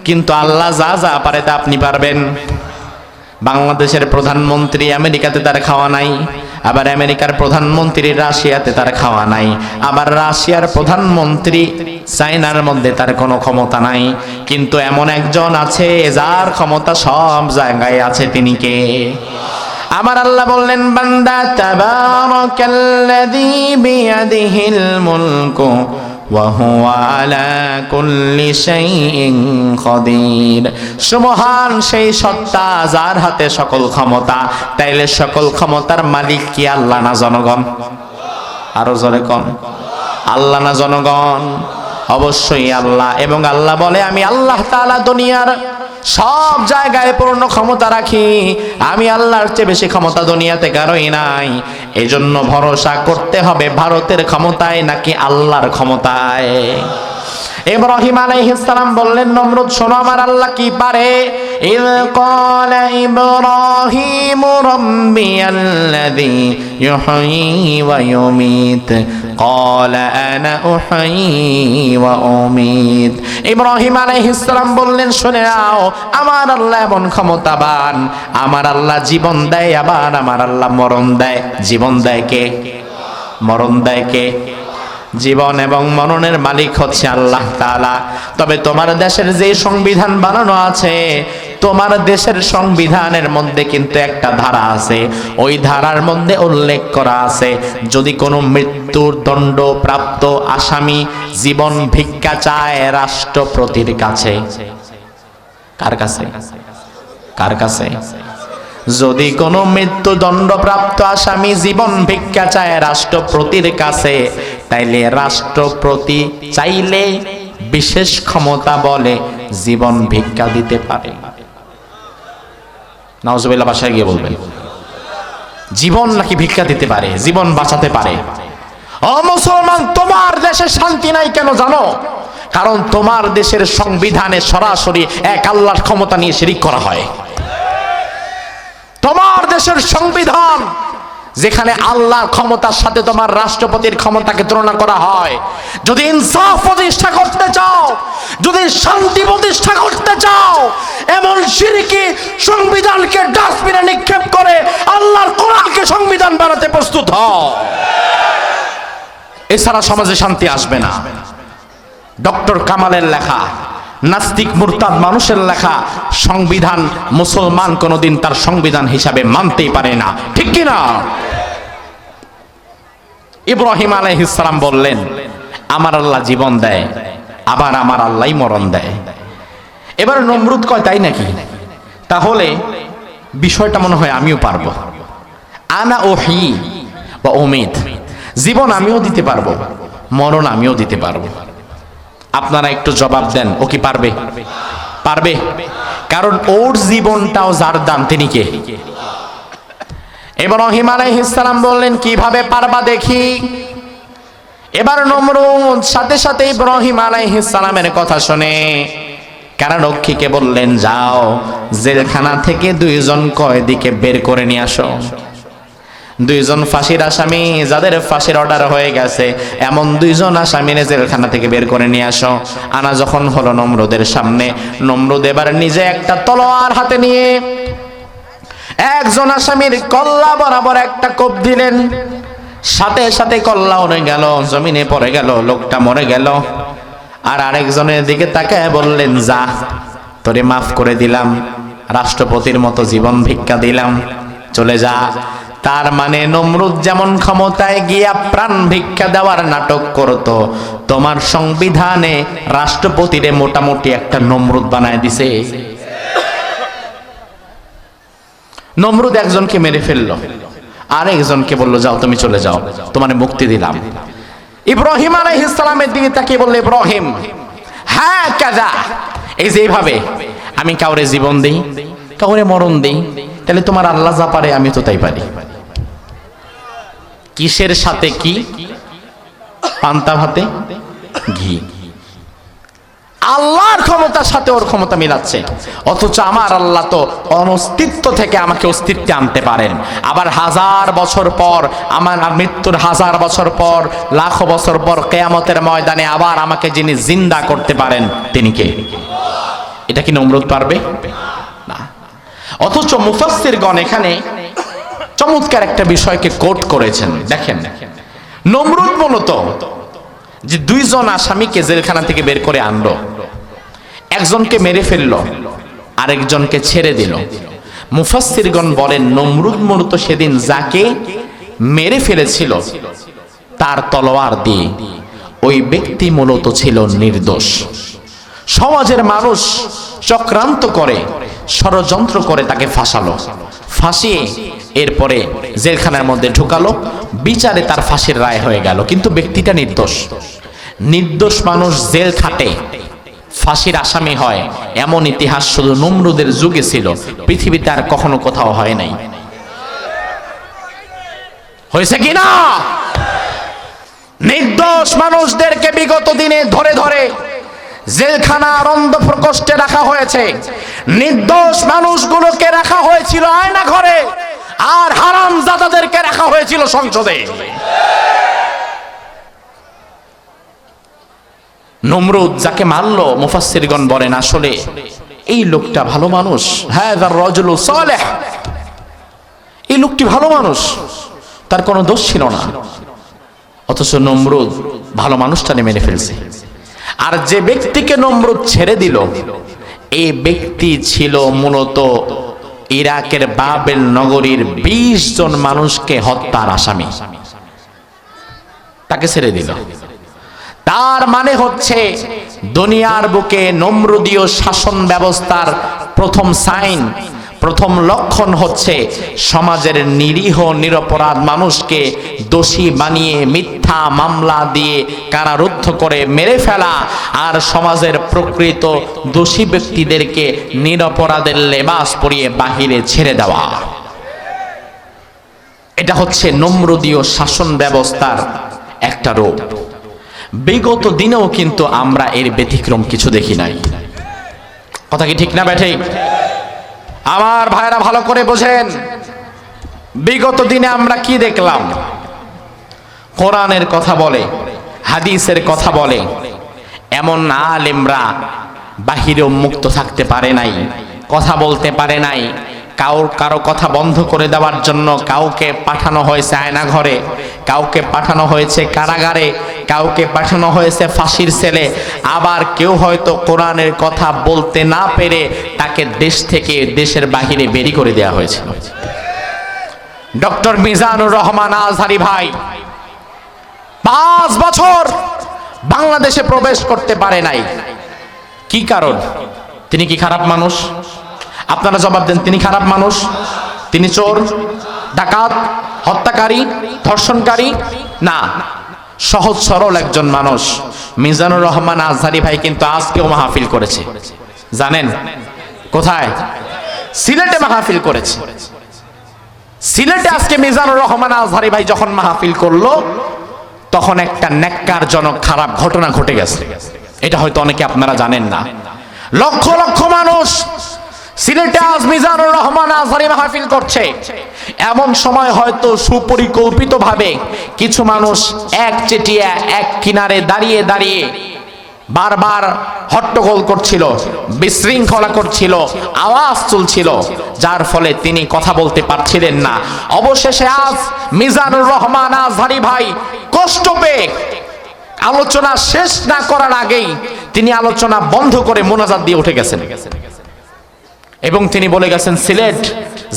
Speaker 1: কিন্তু আল্লাহ যা যা পারে তা আপনি পারবেন? বাংলাদেশের প্রধানমন্ত্রী আমেরিকাতে তার খাওয়া নাই, আবার আমেরিকার প্রধানমন্ত্রী রাশিয়াতে তার খাওয়া নাই, আবার রাশিয়ার প্রধানমন্ত্রী চায়নার মধ্যে তার কোনো ক্ষমতা নাই। কিন্তু এমন একজন আছে যার ক্ষমতা সব জায়গায় আছে, তিনি কে? আমার আল্লাহ বললেন, বান্দা তাবারাকাল্লাযী বিয়াদিহিল মুলকু ওয়া হুয়া আলা কুল্লি শাইইন কাদির। সুবহান সেই সত্তা যার হাতে সকল ক্ষমতা। তাইলে সকল ক্ষমতার মালিক কি আল্লাহ না জনগণ? আরো জোরে কোন, আল্লাহ না জনগণ? অবশ্যই আল্লাহ। এবং আল্লাহ বলে, আমি আল্লাহ তাআলা দুনিয়ার সব জায়গায় পূর্ণ ক্ষমতা রাখি, আমি আল্লাহর চেয়ে বেশি ক্ষমতা দুনিয়াতে কারোই নাই। এজন্য ভরসা করতে হবে ভারতের ক্ষমতায় নাকি আল্লাহর ক্ষমতায়? ইব্রাহিম আলাইহিস সালাম বললেন, নমরুদ শোনো, আমার আল্লাহ কি পারে? ইয ক্বালা ইব্রাহিম রাব্বিয়াল্লাযী ইউহয়ী ওয়া ইউমীত ক্বালা আনা উহয়ী ওয়া উমীত। ইব্রাহিম আলাইহিস সালাম বললেন, শুনে নাও, আমার আল্লাহ এমন ক্ষমতাবান, আমার আল্লাহ জীবন দেয়, আবার আমার আল্লাহ মরণ দেয়। জীবন দেয় কে? মরণ দেয় কে? জীবন এবং মরণের মালিক হচ্ছে আল্লাহ তাআলা। তবে তোমার দেশের যে সংবিধান বানানো আছে, তোমার দেশের সংবিধানের মধ্যে কিন্তু একটা ধারা আছে, ওই ধারার মধ্যে উল্লেখ করা আছে, যদি কোনো মৃত্যুর দণ্ড প্রাপ্ত আসামি জীবন ভিক্ষা চায় রাষ্ট্রপতির কাছে। কার কাছে? কার কাছে? যদি কোনো মৃত্যুদণ্ডপ্রাপ্ত আসামি জীবন ভিক্ষা চায় রাষ্ট্রপতির কাছে, তাইলে রাষ্ট্রপতি চাইলে বিশেষ ক্ষমতা বলে জীবন ভিক্ষা দিতে পারে। নাউজুবিল্লাহ, বাসায় গিয়ে বলবেন, জীবন নাকি ভিক্ষা দিতে পারে, জীবন বাঁচাতে পারে। ও মুসলমান, তোমার দেশে শান্তি নাই কেন জানো? কারণ তোমার দেশের সংবিধানে সরাসরি এক আল্লাহর ক্ষমতা নিয়ে শিরিক করা হয়। তোমার দেশের সংবিধান যেখানে আল্লাহর ক্ষমতার সাথে তোমার রাষ্ট্রপতির ক্ষমতাকে তুলনা করা হয়। যদি ইনসাফ প্রতিষ্ঠা করতে চাও, যদি শান্তি প্রতিষ্ঠা করতে চাও, এমন শিরকি সংবিধানকে ডাস্টবিনে নিক্ষেপ করে আল্লাহর কোরআনকে সংবিধান বানাতে প্রস্তুত হও। এছাড়া সমাজে শান্তি আসবে না। ডক্টর কামালের লেখা, নাস্তিক মুরতাদ মানুষের লেখা সংবিধান মুসলমান কোনদিন তার সংবিধান হিসাবে মানতেই পারে না, ঠিক কি না? ইব্রাহিম আলাইহিস সালাম বললেন, আমার আল্লাহ জীবন দেয়, আবার আমার আল্লাহই মরণ দেয়। এবার নমরুদ কয়, তাই নাকি? তাহলে বিষয়টা মনে হয় আমিও পারবো। আনা উহয়ী ওয়া উমীত, জীবন আমিও দিতে পারবো, মরণ আমিও দিতে পারবো। আপনারা একটু জবাব দেন, ও কি পারবে? পারবে। কারণ ওর জীবনটাও যার দান, তিনি কে? ইব্রাহিম আলাইহিস সালাম বললেন, কিভাবে পারবা দেখি। এবার নমরুদ সাথে সাথে ইব্রাহিম আলাইহিস সালামের কথা শুনে কারারক্ষীকে বললেন, যাও জেলখানা থেকে দুইজন কয়েদিকে বের করে নিয়ে আসো। দুইজন ফাঁসির আসামি, যাদের ফাঁসির অর্ডার হয়ে গেছে, এমন দুইজন আসামিরে জেলখানা থেকে বের করে নিয়ে আসো। আনা যখন হলো নমরুদের সামনে, নমরুদ এবার নিজে একটা তলোয়ার হাতে নিয়ে একজন আসামির কল্লা বরাবর একটা কোপ দিলেন। সাথে সাথে কল্লা উড়ে গেল, জমিনে পড়ে গেল, লোকটা মরে গেল। আর আরেকজনের দিকে তাকায় বললেন, যা, তোরে মাফ করে দিলাম, রাষ্ট্রপতির মতো জীবন ভিক্ষা দিলাম, চলে যা। তার মানে নমরুদ যেমন ক্ষমতায় গিয়া প্রাণ ভিক্ষা দেওয়ার নাটক করত, তোমার সংবিধানে রাষ্ট্রপতিরে মোটামুটি একটা নমরুদ বানায় দিছে। নমরুদ একজনকে মেরে ফেললো, আরেকজনকে বললো যাও তুমি চলে যাও, তোমার মুক্তি দিলাম। ইব্রাহিম আলাইহিস সালামের দিকে তাকিয়ে বলল, ইব্রাহিম হ্যাঁ কাজা, এই যে এইভাবে আমি কাউরে জীবন দেই, কাউরে মরণ দেই, তাহলে তোমার আল্লাহ যা পারে আমি তো তাই পারি। কিসের সাথে কি? পান্তা ভাতে ঘি। আল্লাহর ক্ষমতার সাথে ওর ক্ষমতা মিলাচ্ছে, অথচ আমার আল্লাহ তো অনস্তিত্ব থেকে আমাকে অস্তিত্বে আনতে পারেন। আবার 1000 বছর পর, আমার মৃত্যুর 1000 বছর পর, লাখো বছর পর কিয়ামতের ময়দানে আবার আমাকে যিনি জিন্দা করতে পারেন তিনি কে? এটা কি নমরুদ পারবে? না। অথচ মুফাসসিরগণ এখানে চমৎকার একটা বিষয়কে কোট করেছেন। দেখেন, নমরুদ মূলত যে 2 জন আসামিকে জেলখানা থেকে বের করে আনলো, একজনকে মেরে ফেললো, আরেকজনকে ছেড়ে দিল। মুফাসসিরগণ বলেন নমরুদ মূলত সেদিন যাকে মেরে ফেলেছিল তার তলোয়ার দিয়ে ওই ব্যক্তি মূলত ছিল নির্দোষ। সমাজের মানুষ চক্রান্ত করে, ষড়যন্ত্র করে তাকে ফাঁসালো, ফাঁসিয়ে এরপরে জেলখানার মধ্যে ঢুকালো, বিচারে তার ফাঁসির রায় হয়ে গেল, কিন্তু ব্যক্তিটা নির্দোষ। নির্দোষ মানুষ জেল খাটে, ফাঁসির আসামি হয়, এমন ইতিহাস শুধু নমরুদের যুগে ছিল, পৃথিবীতে আর কখনো কোথাও হয় নাই। হয়েছে কিনা? নির্দোষ মানুষদেরকে বিগত দিনে ধরে ধরে জেলখানার অন্ধ প্রকোষ্ঠে রাখা হয়েছে। নির্দোষ মানুষগুলোকে রাখা হয়েছিল আয়না ঘরে, আর হারামজাদাদেরকে রাখা হয়েছিল সংসদে। নমরুদ যাকে মারলো, মুফাসসিরগণ বলেন আসলে এই লোকটা ভালো মানুষ, হাযার রাজুলু সালেহ, এই লোকটি ভালো মানুষ, তার কোনো দোষ ছিল না। অথচ নমরুদ ভালো মানুষটাকে মেরে ফেলছে। আর যে ব্যক্তিকে নমরুদ ছেড়ে দিল, এই ব্যক্তি ছিল মূলত ইরাকের বাবেল নগরীর 20 জন মানুষকে হত্যার আসামি, তাকে ছেড়ে দিল। তার মানে হচ্ছে দুনিয়ার বুকে নমরুদীয় শাসন ব্যবস্থার প্রথম সাইন, প্রথম লক্ষণ হচ্ছে সমাজের নিরীহ নিরপরাধ মানুষকে দোষী বানিয়ে মিথ্যা মামলা দিয়ে কারারুদ্ধ করে মেরে ফেলা, আর সমাজের প্রকৃত দোষী ব্যক্তিদেরকে নিরপরাধের লেবাস পরিয়ে বাহিরে ছেড়ে দেওয়া। এটা হচ্ছে নমরুদীয় শাসন ব্যবস্থার একটা রূপ। বিগত দিনেও কিন্তু আমরা এর ব্যতিক্রম কিছু দেখি নাই। কথা কি ঠিক না ব্যাঠে? আমার ভাইরা ভালো করে বোঝেন, বিগত দিনে আমরা কি দেখলাম? কোরআনের কথা বলে, হাদিসের কথা বলে, এমন আলেমরা বাহিরেও মুক্ত থাকতে পারে নাই, কথা বলতে পারে নাই। কারো কথা বন্ধ করে দেওয়ার জন্য কাউকে পাঠানো হয়েছে আয়না ঘরে, কাউকে পাঠানো হয়েছে কারাগারে, কাউকে পাঠানো হয়েছে ফাঁসির সেলে। আবার কেউ হয়তো কোরআনের কথা বলতে না পেরে তাকে দেশ থেকে দেশের বাহিরে বেরি করে দেওয়া হয়েছিল। ডক্টর মিজানুর রহমান আজহারি ভাই 5 বছর বাংলাদেশে প্রবেশ করতে পারে নাই। কি কারণ? তিনি কি খারাপ মানুষ? আপনারা জবাব দেন, তিনি খারাপ মানুষ? তিনি চোর, ডাকাত, হত্যাকারী, ধর্ষণকারী? না, সহজ সরল একজন মানুষ। মিজানুর রহমান আজহারি ভাই কিন্তু আজকেও মাহফিল করেছে। জানেন কোথায়? সিলেটে মাহফিল করেছে। সিলেটে আজকে মিজানুর রহমান আজহারি ভাই যখন মাহফিল করলো, তখন একটা ন্যাক্কারজনক খারাপ ঘটনা ঘটে গেছে। এটা হয়তো অনেকে আপনারা জানেন না। লক্ষ লক্ষ মানুষ সিলেটে আজ মিজানুর রহমান আজহারি মাহফিল করছে, এমন সময় হয়তো সুপরিকল্পিতভাবে কিছু মানুষ একচেটিয়া এক কিনারে দাঁড়িয়ে দাঁড়িয়ে বারবার হট্টগোল করছিল, বিশৃঙ্খলা করছিল, আওয়াজ তুলছিল, যার ফলে তিনি কথা বলতে পারছিলেন না। অবশেষে আজ মিজানুর রহমান আজহারি ভাই কষ্ট পেয়ে আলোচনা শেষ না করার আগেই তিনি আলোচনা বন্ধ করে মোনাজাত দিয়ে উঠে গেছেন এবং তিনি বলে গেছেন, সিলেট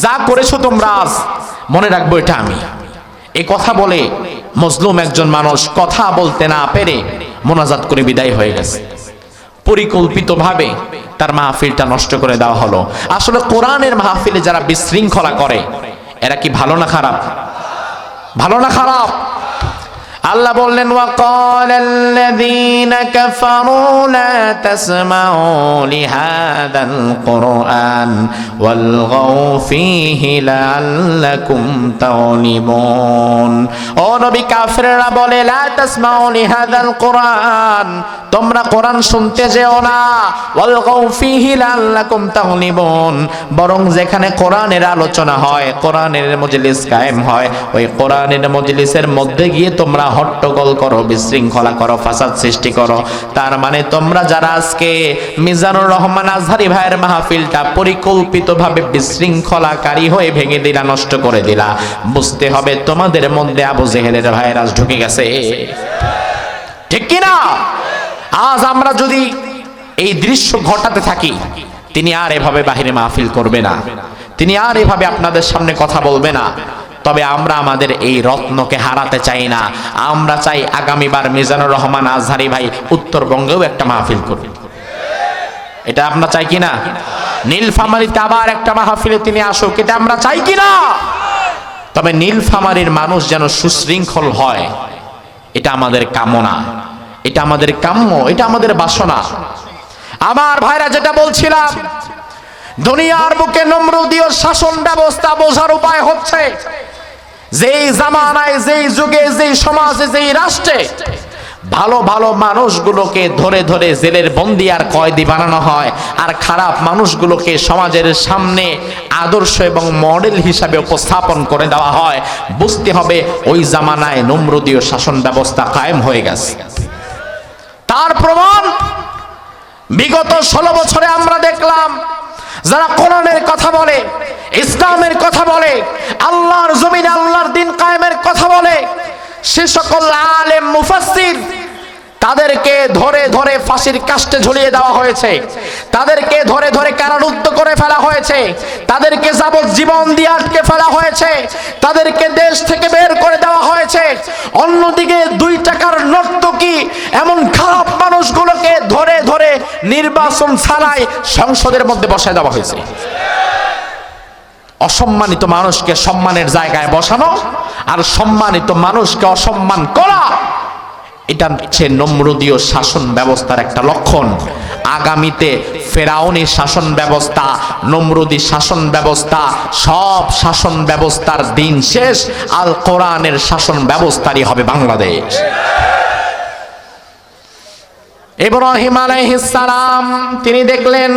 Speaker 1: যা করেছো তোমরা আজ মনে রাখবো এটা আমি। এই কথা বলে মজলুম একজন মানুষ কথা বলতে না পেরে মোনাজাত করে বিদায় হয়ে গেছে। পরিকল্পিতভাবে তার মাহফিলটা নষ্ট করে দেওয়া হলো। আসলে কোরআনের মাহফিলে যারা বিশৃঙ্খলা করে, এরা কি ভালো না খারাপ? ভালো না খারাপ? আল্লাহ বললেন ওয়াকালাল্লাযীনা কাফারু লা তাসমাউ লিহাদাল কুরআন ওয়ালগাউ ফীহি লাআল্লাকুম তাগলিবুন। ও নবী, কাফেররা বলে লা তাসমাউ লিহাদাল কুরআন, তোমরা কোরআন শুনতে যেও না, ওয়ালগাউ ফীহি লাআল্লাকুম তাগলিবুন, বরং যেখানে কোরআনের আলোচনা হয়, কোরআনের মজলিস কায়েম হয়, ওই কোরআনের মজলিসের মধ্যে গিয়ে তোমরা হট্টগোল করো, বিশৃঙ্খলা করো, ফাসাদ সৃষ্টি করো। তার মানে তোমরা যারা আজকে মিজানুর রহমান আজহারী ভাইয়ের মাহফিলটা পরিকল্পিতভাবে বিশৃঙ্খলাকারী হয়ে ভেঙে দিলা, নষ্ট করে দিলা, বুঝতে হবে তোমাদের মধ্যে আবু জেহেলের ভাইরাস ঢুকে গেছে। ঠিক কি না? আজ আমরা যদি এই দৃশ্য ঘটাতে থাকি, তিনি আর এভাবে বাহিরে মাহফিল করবে না, তিনি আর এভাবে আপনাদের সামনে কথা বলবে না। তবে আমরা আমাদের এই রত্নকে হারাতে চাই না। আমরা চাই আগামীবার মিজানুর রহমান আজহারী ভাই উত্তরবঙ্গেও একটা মাহফিল করবে। এটা আমরা চাই কিনা? নীলফামারীতে আবার একটা মাহফিলে তিনি আসুক, এটা আমরা চাই কিনা? তবে নীলফামারীর মানুষ যেন সুশৃঙ্খল হয়, এটা আমাদের কামনা, এটা আমাদের কাম্য, এটা আমাদের বাসনা। আমার ভাইরা, যেটা বলছিলাম, দুনিয়ার বুকে নমরুদীয় শাসন ব্যবস্থা বোঝার উপায় হচ্ছে, যেই জামানায়, যেই যুগে, যেই সমাজে, যেই রাষ্ট্রে ভালো ভালো মানুষগুলোকে ধরে ধরে জেলের বন্দি আর কয়েদি বানানো হয়, আর খারাপ মানুষগুলোকে সমাজের সামনে আদর্শ এবং মডেল হিসাবে উপস্থাপন করে দেওয়া হয়, বুঝতে হবে ওই জামানায় নমরুদীয় শাসন ব্যবস্থা কায়েম হয়ে গেছে। তার প্রমাণ বিগত 16 বছরে আমরা দেখলাম, যারা কোরআনের কথা বলে, ইসলামের কথা বলে, আল্লাহর জমিনে আল্লাহর দিন কায়েমের কথা বলে, সে সকল আলেম মুফাসসির তাদেরকে ধরে ধরে ফাঁসির কাস্টে ঝুলিয়ে দেওয়া হয়েছে, তাদেরকে ধরে ধরে কারারুদ্ধ করে ফেলা হয়েছে, তাদেরকে যাবজ্জীবন দিয়ে আটকে ফেলা হয়েছে, তাদেরকে দেশ থেকে বের করে দেওয়া হয়েছে। অন্যদিকে 2 টাকার নর্তকী এমন খারাপ মানুষগুলোকে ধরে ধরে নির্বাচন ছাড়াই সংসদের মধ্যে বসায় দেওয়া হয়েছে। অসম্মানিত মানুষকে সম্মানের জায়গায় বসানো আর সম্মানিত মানুষকে অসম্মান করা, এটা হচ্ছে নমরুদীয় শাসন ব্যবস্থার একটা লক্ষণ। আগামীতে ফেরাউনি শাসন ব্যবস্থা, নমরুদি শাসন ব্যবস্থা, সব শাসন ব্যবস্থার দিন শেষ, আল কোরআনের শাসন ব্যবস্থারই হবে বাংলাদেশ। ইব্রাহিম আলাইহিস সালাম তিনি দেখলেন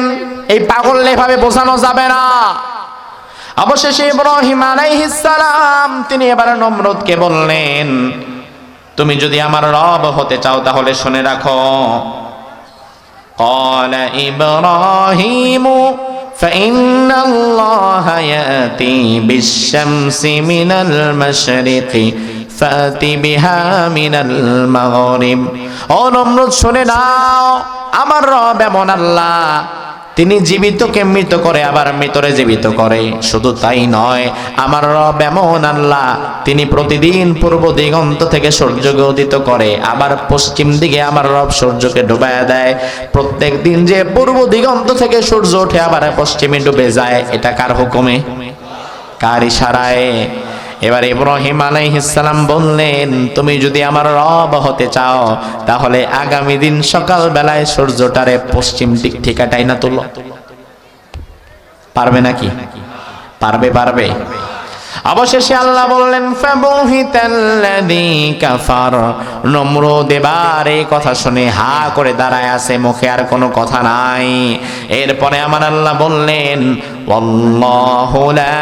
Speaker 1: এই পাগল এভাবে বোঝানো যাবে না। অবশেষে ইব্রাহিম আলাইহিস সালাম তিনি এবার নমরুদকে বললেন, তুমি যদি আমার রব হতে চাও তাহলে শুনে রাখো। قال إبراهيم فإن الله يأتي بالشمس من المشرق فأت بها من المغرب। ও নমরুদ, শুনে নাও, আমার রব এমন আল্লাহ, তিনি জীবিতকে মৃত করে আবার মৃতরে জীবিত করে। শুধু তাই নয়, আমার রব এমন আল্লাহ, তিনি প্রতিদিন পূর্ব দিগন্ত থেকে সূর্যকে উদিত করে, আবার পশ্চিম দিকে আমার রব সূর্যকে ডুবাইয়া দেয়। প্রত্যেক দিন যে পূর্ব দিগন্ত থেকে সূর্য ওঠে আবার পশ্চিমে ডুবে যায়, এটা কার হুকুমে, কার ইশারায়? এবার ইব্রাহিম আলাইহিস সালাম বললেন, তুমি যদি আমার রব হতে চাও তাহলে আগামী দিন সকাল বেলায় সূর্যটারে পশ্চিম দিক থেকে টাইনা তুলো। পারবে নাকি? পারবে, পারবে। অবশেষে আল্লাহ বললেন, ফাবুহিতাল্লাযী কাফার। নমরুদ এবার এই কথা শুনে হা করে দাঁড়ায় আছে, মুখে আর কোনো কথা নাই। এরপরে আমার আল্লাহ বললেন, ওয়াল্লাহু লা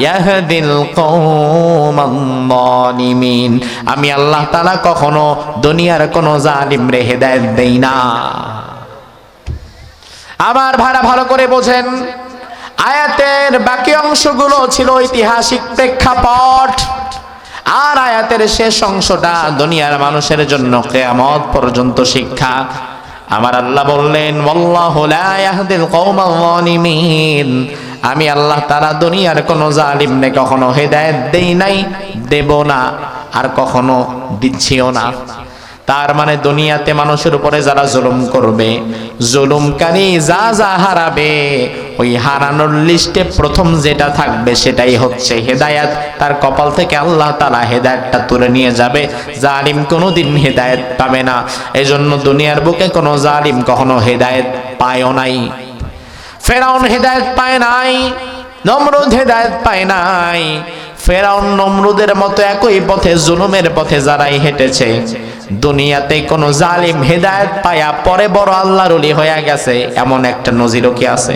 Speaker 1: ইয়াহদিল কওমাল যালিমিন। আমি আল্লাহ তাআলা কখনো দুনিয়ার কোনো জালিমরে হেদায়েত দেই না। আবার ভালো করে বোঝেন, আয়াতের বাকি অংশগুলো ছিল ঐতিহাসিক প্রেক্ষাপট, আর আয়াতের শেষ অংশটা দুনিয়ার মানুষের জন্য কিয়ামত পর্যন্ত শিক্ষা। আমার আল্লাহ বললেন, ওয়াল্লাহু লা ইয়াহদিল কওমাল যালিমিন। আমি আল্লাহ তাআলা দুনিয়ার কোন জালিমকে কখনো হেদায়েত দেই নাই, দেব না, আর কখনো দিচ্ছিও না। তার মানে দুনিয়াতে মানুষের উপরে যারা জুলুম করবে, জুলুমকারী যা যা হারাবে, ওই হারানোর লিস্টে প্রথম যেটা থাকবে সেটাই হচ্ছে হেদায়েত। তার কপাল থেকে আল্লাহ তাআলা হেদায়েতটা তুলে নিয়ে যাবে। জালিম কোনোদিন হেদায়েত পাবে না। এজন্য দুনিয়ার বুকে কোনো জালিম কখনো হেদায়েত পায়ও নাই। ফেরাউন হেদায়েত পায় নাই, নমরুদ হেদায়েত পায় নাই। ফেরাউন নমরুদের মতো একই পথে, জুলুমের পথে যারাই হেঁটেছে, দুনিয়াতে কোন জালিম হেদায়েত পায়া পরে বড় আল্লাহর ওলি হয়ে গেছে এমন একটা নজিরও কি আছে?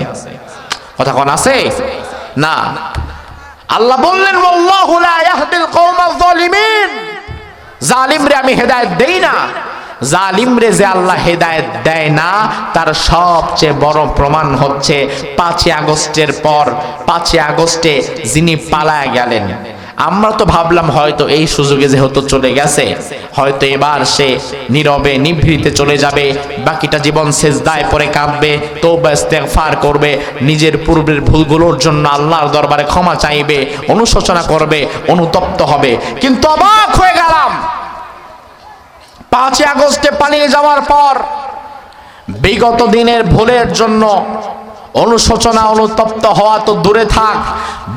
Speaker 1: কথা কোন আছে? না। আল্লাহ বললেন ওয়াল্লাহু লা ইয়াহদিল কওমায যালিমিন, জালিমরে আমি হেদায়েত দেই না। জালিমরে যে আল্লাহ হেদায়েত দেয় না তার সবচেয়ে বড় প্রমাণ হচ্ছে 5 আগস্টের পর, 5 আগস্টে যিনি পালায়া গেলেন। আমরা তো ভাবলাম হয়তো এই সুযোগে যেহেতু চলে গেছে, হয়তো এবার সে নীরবে নিভৃতে চলে যাবে, বাকিটা জীবন সেজদায় পড়ে কাঁদবে, তওবা ইস্তেগফার করবে, নিজের পূর্বের ভুলগুলোর জন্য আল্লাহর দরবারে ক্ষমা চাইবে, অনুশোচনা করবে, অনুতপ্ত হবে। কিন্তু অবাক হয়ে গেলাম 5 আগস্টে পালিয়ে যাওয়ার পর বিগত দিনের ভুলের জন্য অনুশোচনা অনুতপ্ত হওয়া তো দূরে থাক,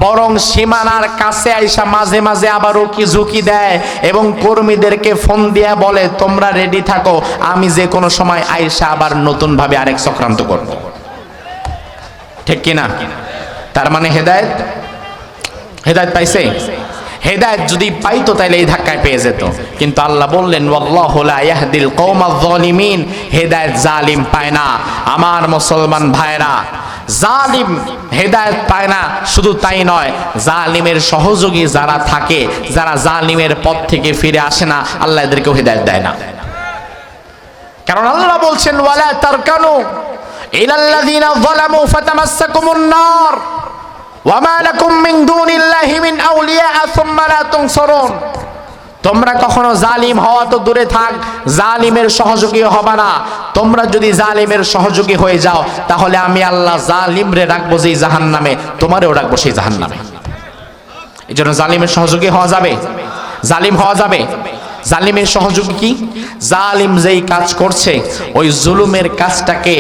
Speaker 1: বরং সীমানার কাছে আইসা মাঝে মাঝে আবার উকি ঝুঁকি দেয় এবং কর্মীদেরকে ফোন দিয়ে বলে তোমরা রেডি থাকো, আমি যে কোনো সময় আইসা আবার নতুন ভাবে আরেক চক্রান্ত করব। ঠিক কিনা? তার মানে হেদায়েত পাইছে। হেদায়েত যদি পাইতো তাহলে এই ধাক্কায় পেয়ে যেত, কিন্তু আল্লাহ বললেন ওয়াল্লাহু লা ইয়াহদিল কওমায যালিমিন, হেদায়েত জালিম পায় না। আমার মুসলমান ভাইরা, জালিম হেদায়েত পায় না। শুধু তাই নয়, জালিমের সহযোগী যারা থাকে, যারা জালিমের পথ থেকে ফিরে আসে না, আল্লাহ এদেরকেও হেদায়েত দেয় না। কারণ আল্লাহ বলছেন ওয়ালা তারকানু ইলাল্লাযিনা যালামু ফাতামাসসাকুমুন নার ওয়ামা লাকুম মিন দুনিল্লাহি মিন আউলিয়া সুম্মা লা তুনসারুন। তোমরা কখনো জালিম হওয়া তো দূরে থাক, জালিমের সহযোগী হবে না। তোমরা যদি জালিমের সহযোগী হয়ে যাও তাহলে আমি আল্লাহ জালিমরে রাখবো যেই জাহান্নামে, তোমারেও রাখবো সেই জাহান্নামে। এই জন্য জালিমের সহযোগী হওয়া যাবে, জালিম হওয়া যাবে। জালিমের সহযোগী কি? জালিম যেই কাজ করছে ওই জুলুমের কাজটাকে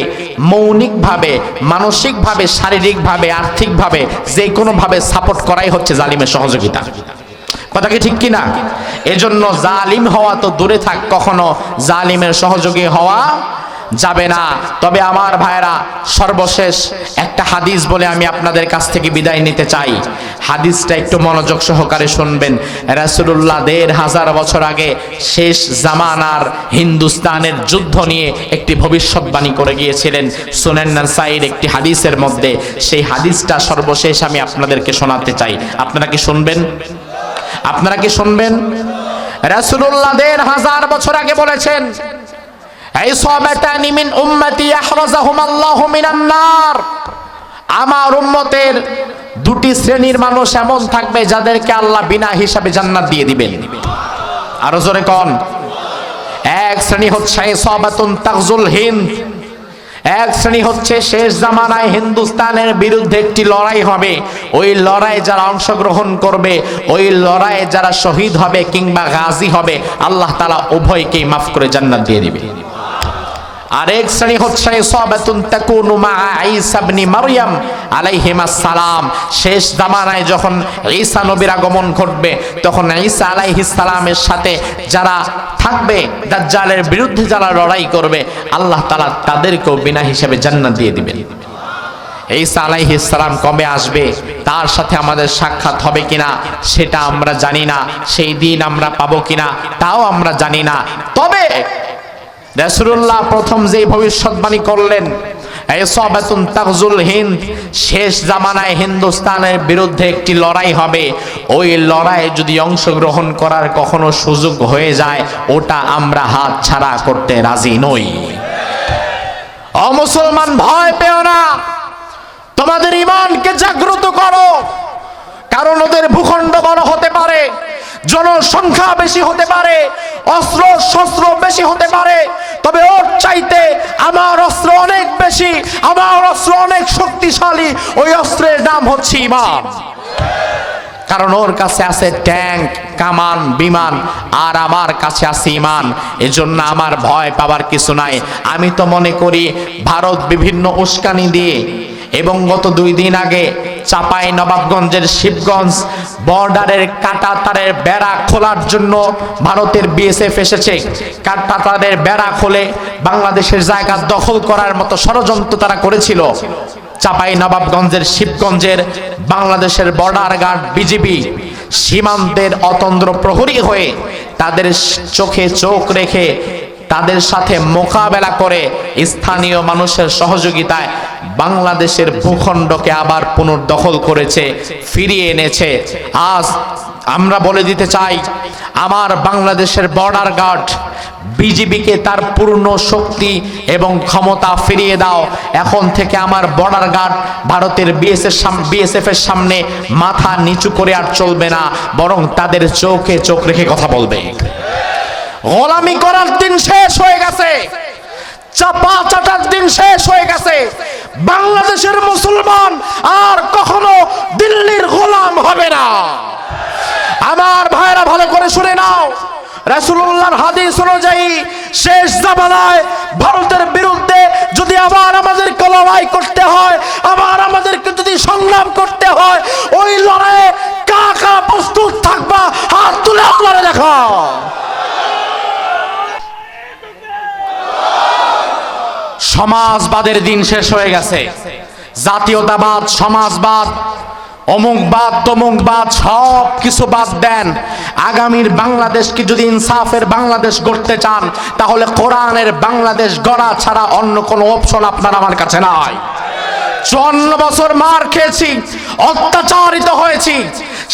Speaker 1: মৌলিকভাবে, মানসিকভাবে, শারীরিকভাবে, আর্থিকভাবে যে কোনোভাবে সাপোর্ট করাই হচ্ছে জালিমের সহযোগিতা। কথা কি ঠিক কিনা? এজন্য জালিম হওয়া তো দূরে থাক, কখনো জালিমের সহযোগী হওয়া যাবে না। তবে আমার ভাইরা, সর্বশেষ একটা হাদিস বলে আমি আপনাদের কাছ থেকে বিদায় নিতে চাই। হাদিসটা একটু মনোযোগ সহকারে শুনবেন। রাসূলুল্লাহ ১৫০০ বছর আগে শেষ জামানার হিন্দুস্তানের যুদ্ধ নিয়ে একটি ভবিষ্যৎবাণী করে গিয়েছিলেন সুনান নাসাইর একটি হাদিসের মধ্যে। সেই হাদিসটা সর্বশেষ আমি আপনাদেরকে শোনাতে চাই। আপনারা কি শুনবেন? আপনারা কি শুনবেন? রাসূলুল্লাহ ১৫০০ বছর আগে বলেছেন, ইসাবাতানি মিন উম্মতি ইয়াহরাজুহুমাল্লাহু মিনান নার, আমার উম্মতের দুটি শ্রেণীর মানুষ এমন থাকবে যাদেরকে আল্লাহ বিনা হিসাবে জান্নাত দিয়ে দিবেন। আরো জোরে কোন? এক শ্রেণী হচ্ছে ইসাবাতুন তাগজুল হিন্দ, এক শ্রেণী হচ্ছে শেষ জামানায় হিন্দুস্তানের বিরুদ্ধে একটি লড়াই হবে। ওই লড়াই যারা অংশগ্রহণ করবে, ওই লড়াইয়ে যারা শহীদ হবে কিংবা গাজী হবে, আল্লাহ তাআলা উভয়কেই মাফ করে জান্নাত দিয়ে দিবে। আরেক শ্রেণী হচ্ছে ইসাবাতুন তাকুনু মা ঈসা ইবনে মারইয়াম আলাইহিমাস সালাম। শেষ জামানায় যখন ঈসা নবীর আগমন ঘটবে, তখন ঈসা আলাইহিস সালামের সাথে যারা থাকবে, দাজ্জালের বিরুদ্ধে যারা লড়াই করবে, আল্লাহ তাআলা তাদেরকেও বিনা হিসাবে জান্নাত দিয়ে দিবেন। ঈসা আলাইহিস সালাম কবে আসবে, তার সাথে আমাদের সাক্ষাৎ হবে কিনা সেটা আমরা জানি না, সেই দিন আমরা পাবো কিনা তাও আমরা জানি না। তবে রাসূলুল্লাহ প্রথম যে ভবিষ্যৎবাণী করলেন, ইসাবাতুন তাগজুল হিন্দ, শেষ জামানায় হিন্দুস্তানের বিরুদ্ধে একটি লড়াই হবে। ওই লড়াইয়ে যদি অংশগ্রহণ করার কখনো সুযোগ হয়ে যায়, ওটা আমরা হাত ছাড়া করতে রাজি নই। ও মুসলমান, ভয় পেও না, তোমাদের ঈমানকে জাগ্রত করো। কারণ ওদের ভূখণ্ড বড় হতে পারে, জনসংখ্যা বেশি হতে পারে, অস্ত্র শস্ত্র বেশি হতে পারে, তবে ওর চাইতে আমার অস্ত্র অনেক বেশি, আমার অস্ত্র অনেক শক্তিশালী। ওই অস্ত্রের নাম হচ্ছে ঈমান। কারণ ওর কাছে আছে ট্যাঙ্ক, কামান, বিমান, আর আমার কাছে আছে ঈমান। এজন্য আমার ভয় পাবার কিছু নাই। আমি তো মনে করি ভারত বিভিন্ন উস্কানি দিয়ে, এবং গত 2 দিন আগে চাপাই নবাবগঞ্জের শিবগঞ্জ বর্ডারের কাঁটাতারের বেড়া খোলার জন্য ভারতের বিএসএফ এসেছে। কাঁটাতারের বেড়া খুলে বাংলাদেশের জায়গা দখল করার মতো ষড়যন্ত্র তারা করেছিল। চাপাই নবাবগঞ্জের শিবগঞ্জের বাংলাদেশের বর্ডার গার্ড বিজিবি সীমান্তের অতন্দ্র প্রহরী হয়ে তাদের চোখে চোখ রেখে তাদের সাথে মোকাবেলা করে স্থানীয় মানুষের সহযোগিতায় বাংলাদেশের ভূখণ্ডকে আবার পুনর্দখল করেছে, ফিরিয়ে এনেছে। আজ আমরা বলে দিতে চাই, আমার বাংলাদেশের বর্ডার গার্ড বিজিবিকে তার পূর্ণ শক্তি এবং ক্ষমতা ফিরিয়ে দাও। এখন থেকে আমার বর্ডার গার্ড ভারতের বিএসএফ এর সামনে মাথা নিচু করে আর চলবে না, বরং তাদের চোখে চোখ রেখে কথা বলবে। গোলামি করার দিন শেষ হয়ে গেছে, চাপা চাটার দিন শেষ হয়ে গেছে। বাংলাদেশের মুসলমান আর কখনো দিল্লির গোলাম হবে না। আমার ভাইরা ভালো করে শুনে নাও, রাসূলুল্লাহর হাদিস অনুযায়ী শেষ জামানায় ভারতের বিরুদ্ধে যদি আবার আমাদেরকে লড়াই করতে হয়, আবার আমাদেরকে যদি সংগ্রাম করতে হয়, ওই লড়াইয়ে কাকা প্রস্তুত থাকবা? হাত তুলে আল্লাহরে দেখাও। সমাজবাদের দিন শেষ হয়ে গেছে। জাতীয়তাবাদ, সমাজবাদ, অমুকবাদ, তমুকবাদ সব কিছু বাদ দেন। আগামীর বাংলাদেশকে যদি ইনসাফের বাংলাদেশ গড়তে চান, তাহলে কোরআনের বাংলাদেশ গড়া ছাড়া অন্য কোনো অপশন আপনার আমার কাছে নাই। 54 বছর মার খেয়েছি, অত্যাচারিত হয়েছি।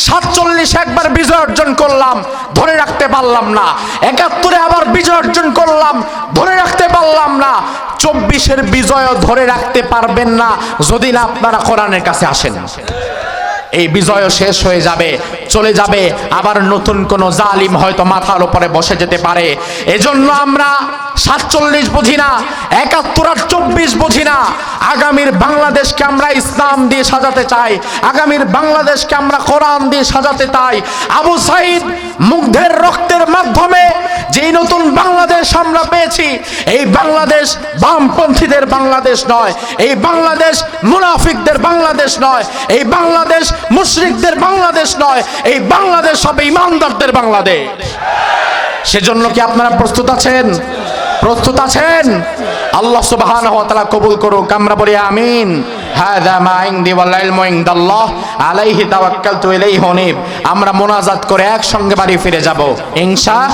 Speaker 1: 47 একবার বিজয় অর্জন করলাম, ধরে রাখতে পারলাম না। 71 আবার বিজয় অর্জন করলাম, ধরে রাখতে পারলাম না। 24 বিজয়ও ধরে রাখতে পারবেন না যদি না আপনারা কোরআনের কাছে আসেন। এই বিজয়ও শেষ হয়ে যাবে, চলে যাবে। আবার নতুন কোন জালিম হয়তো মাথার উপরে বসে যেতে পারে। এজন্য আমরা 47 বুঝি না, 71 আর 24 বুঝি না। আগামীর বাংলাদেশকে আমরা ইসলাম দিয়ে সাজাতে চাই, আগামীর বাংলাদেশকে আমরা কোরআন দিয়ে সাজাতে চাই। আবু সাইদ মুগ্ধের রক্তের মাধ্যমে যেই নতুন বাংলাদেশ আমরা পেয়েছি, এই বাংলাদেশ বামপন্থীদের বাংলাদেশ নয়, এই বাংলাদেশ মুনাফিকদের বাংলাদেশ নয়, এই বাংলাদেশ মুশরিকদের বাংলাদেশ নয়, এই বাংলাদেশ হবে ইমানদারদের বাংলাদেশ। সেজন্য কি আপনারা প্রস্তুত আছেন? প্রস্তুত আছেন? আল্লাহ সুবহানাহু ওয়া তাআলা কবুল করুক। আমরা বলি আমিন। হাযা মা ইনদি ওয়াল ইলমু ইনদাল্লাহ আলাইহি তাওয়াক্কালতু ইলাইহি উনীব। আমরা মুনাজাত করে একসঙ্গে বাড়ি ফিরে যাব ইনশাআল্লাহ।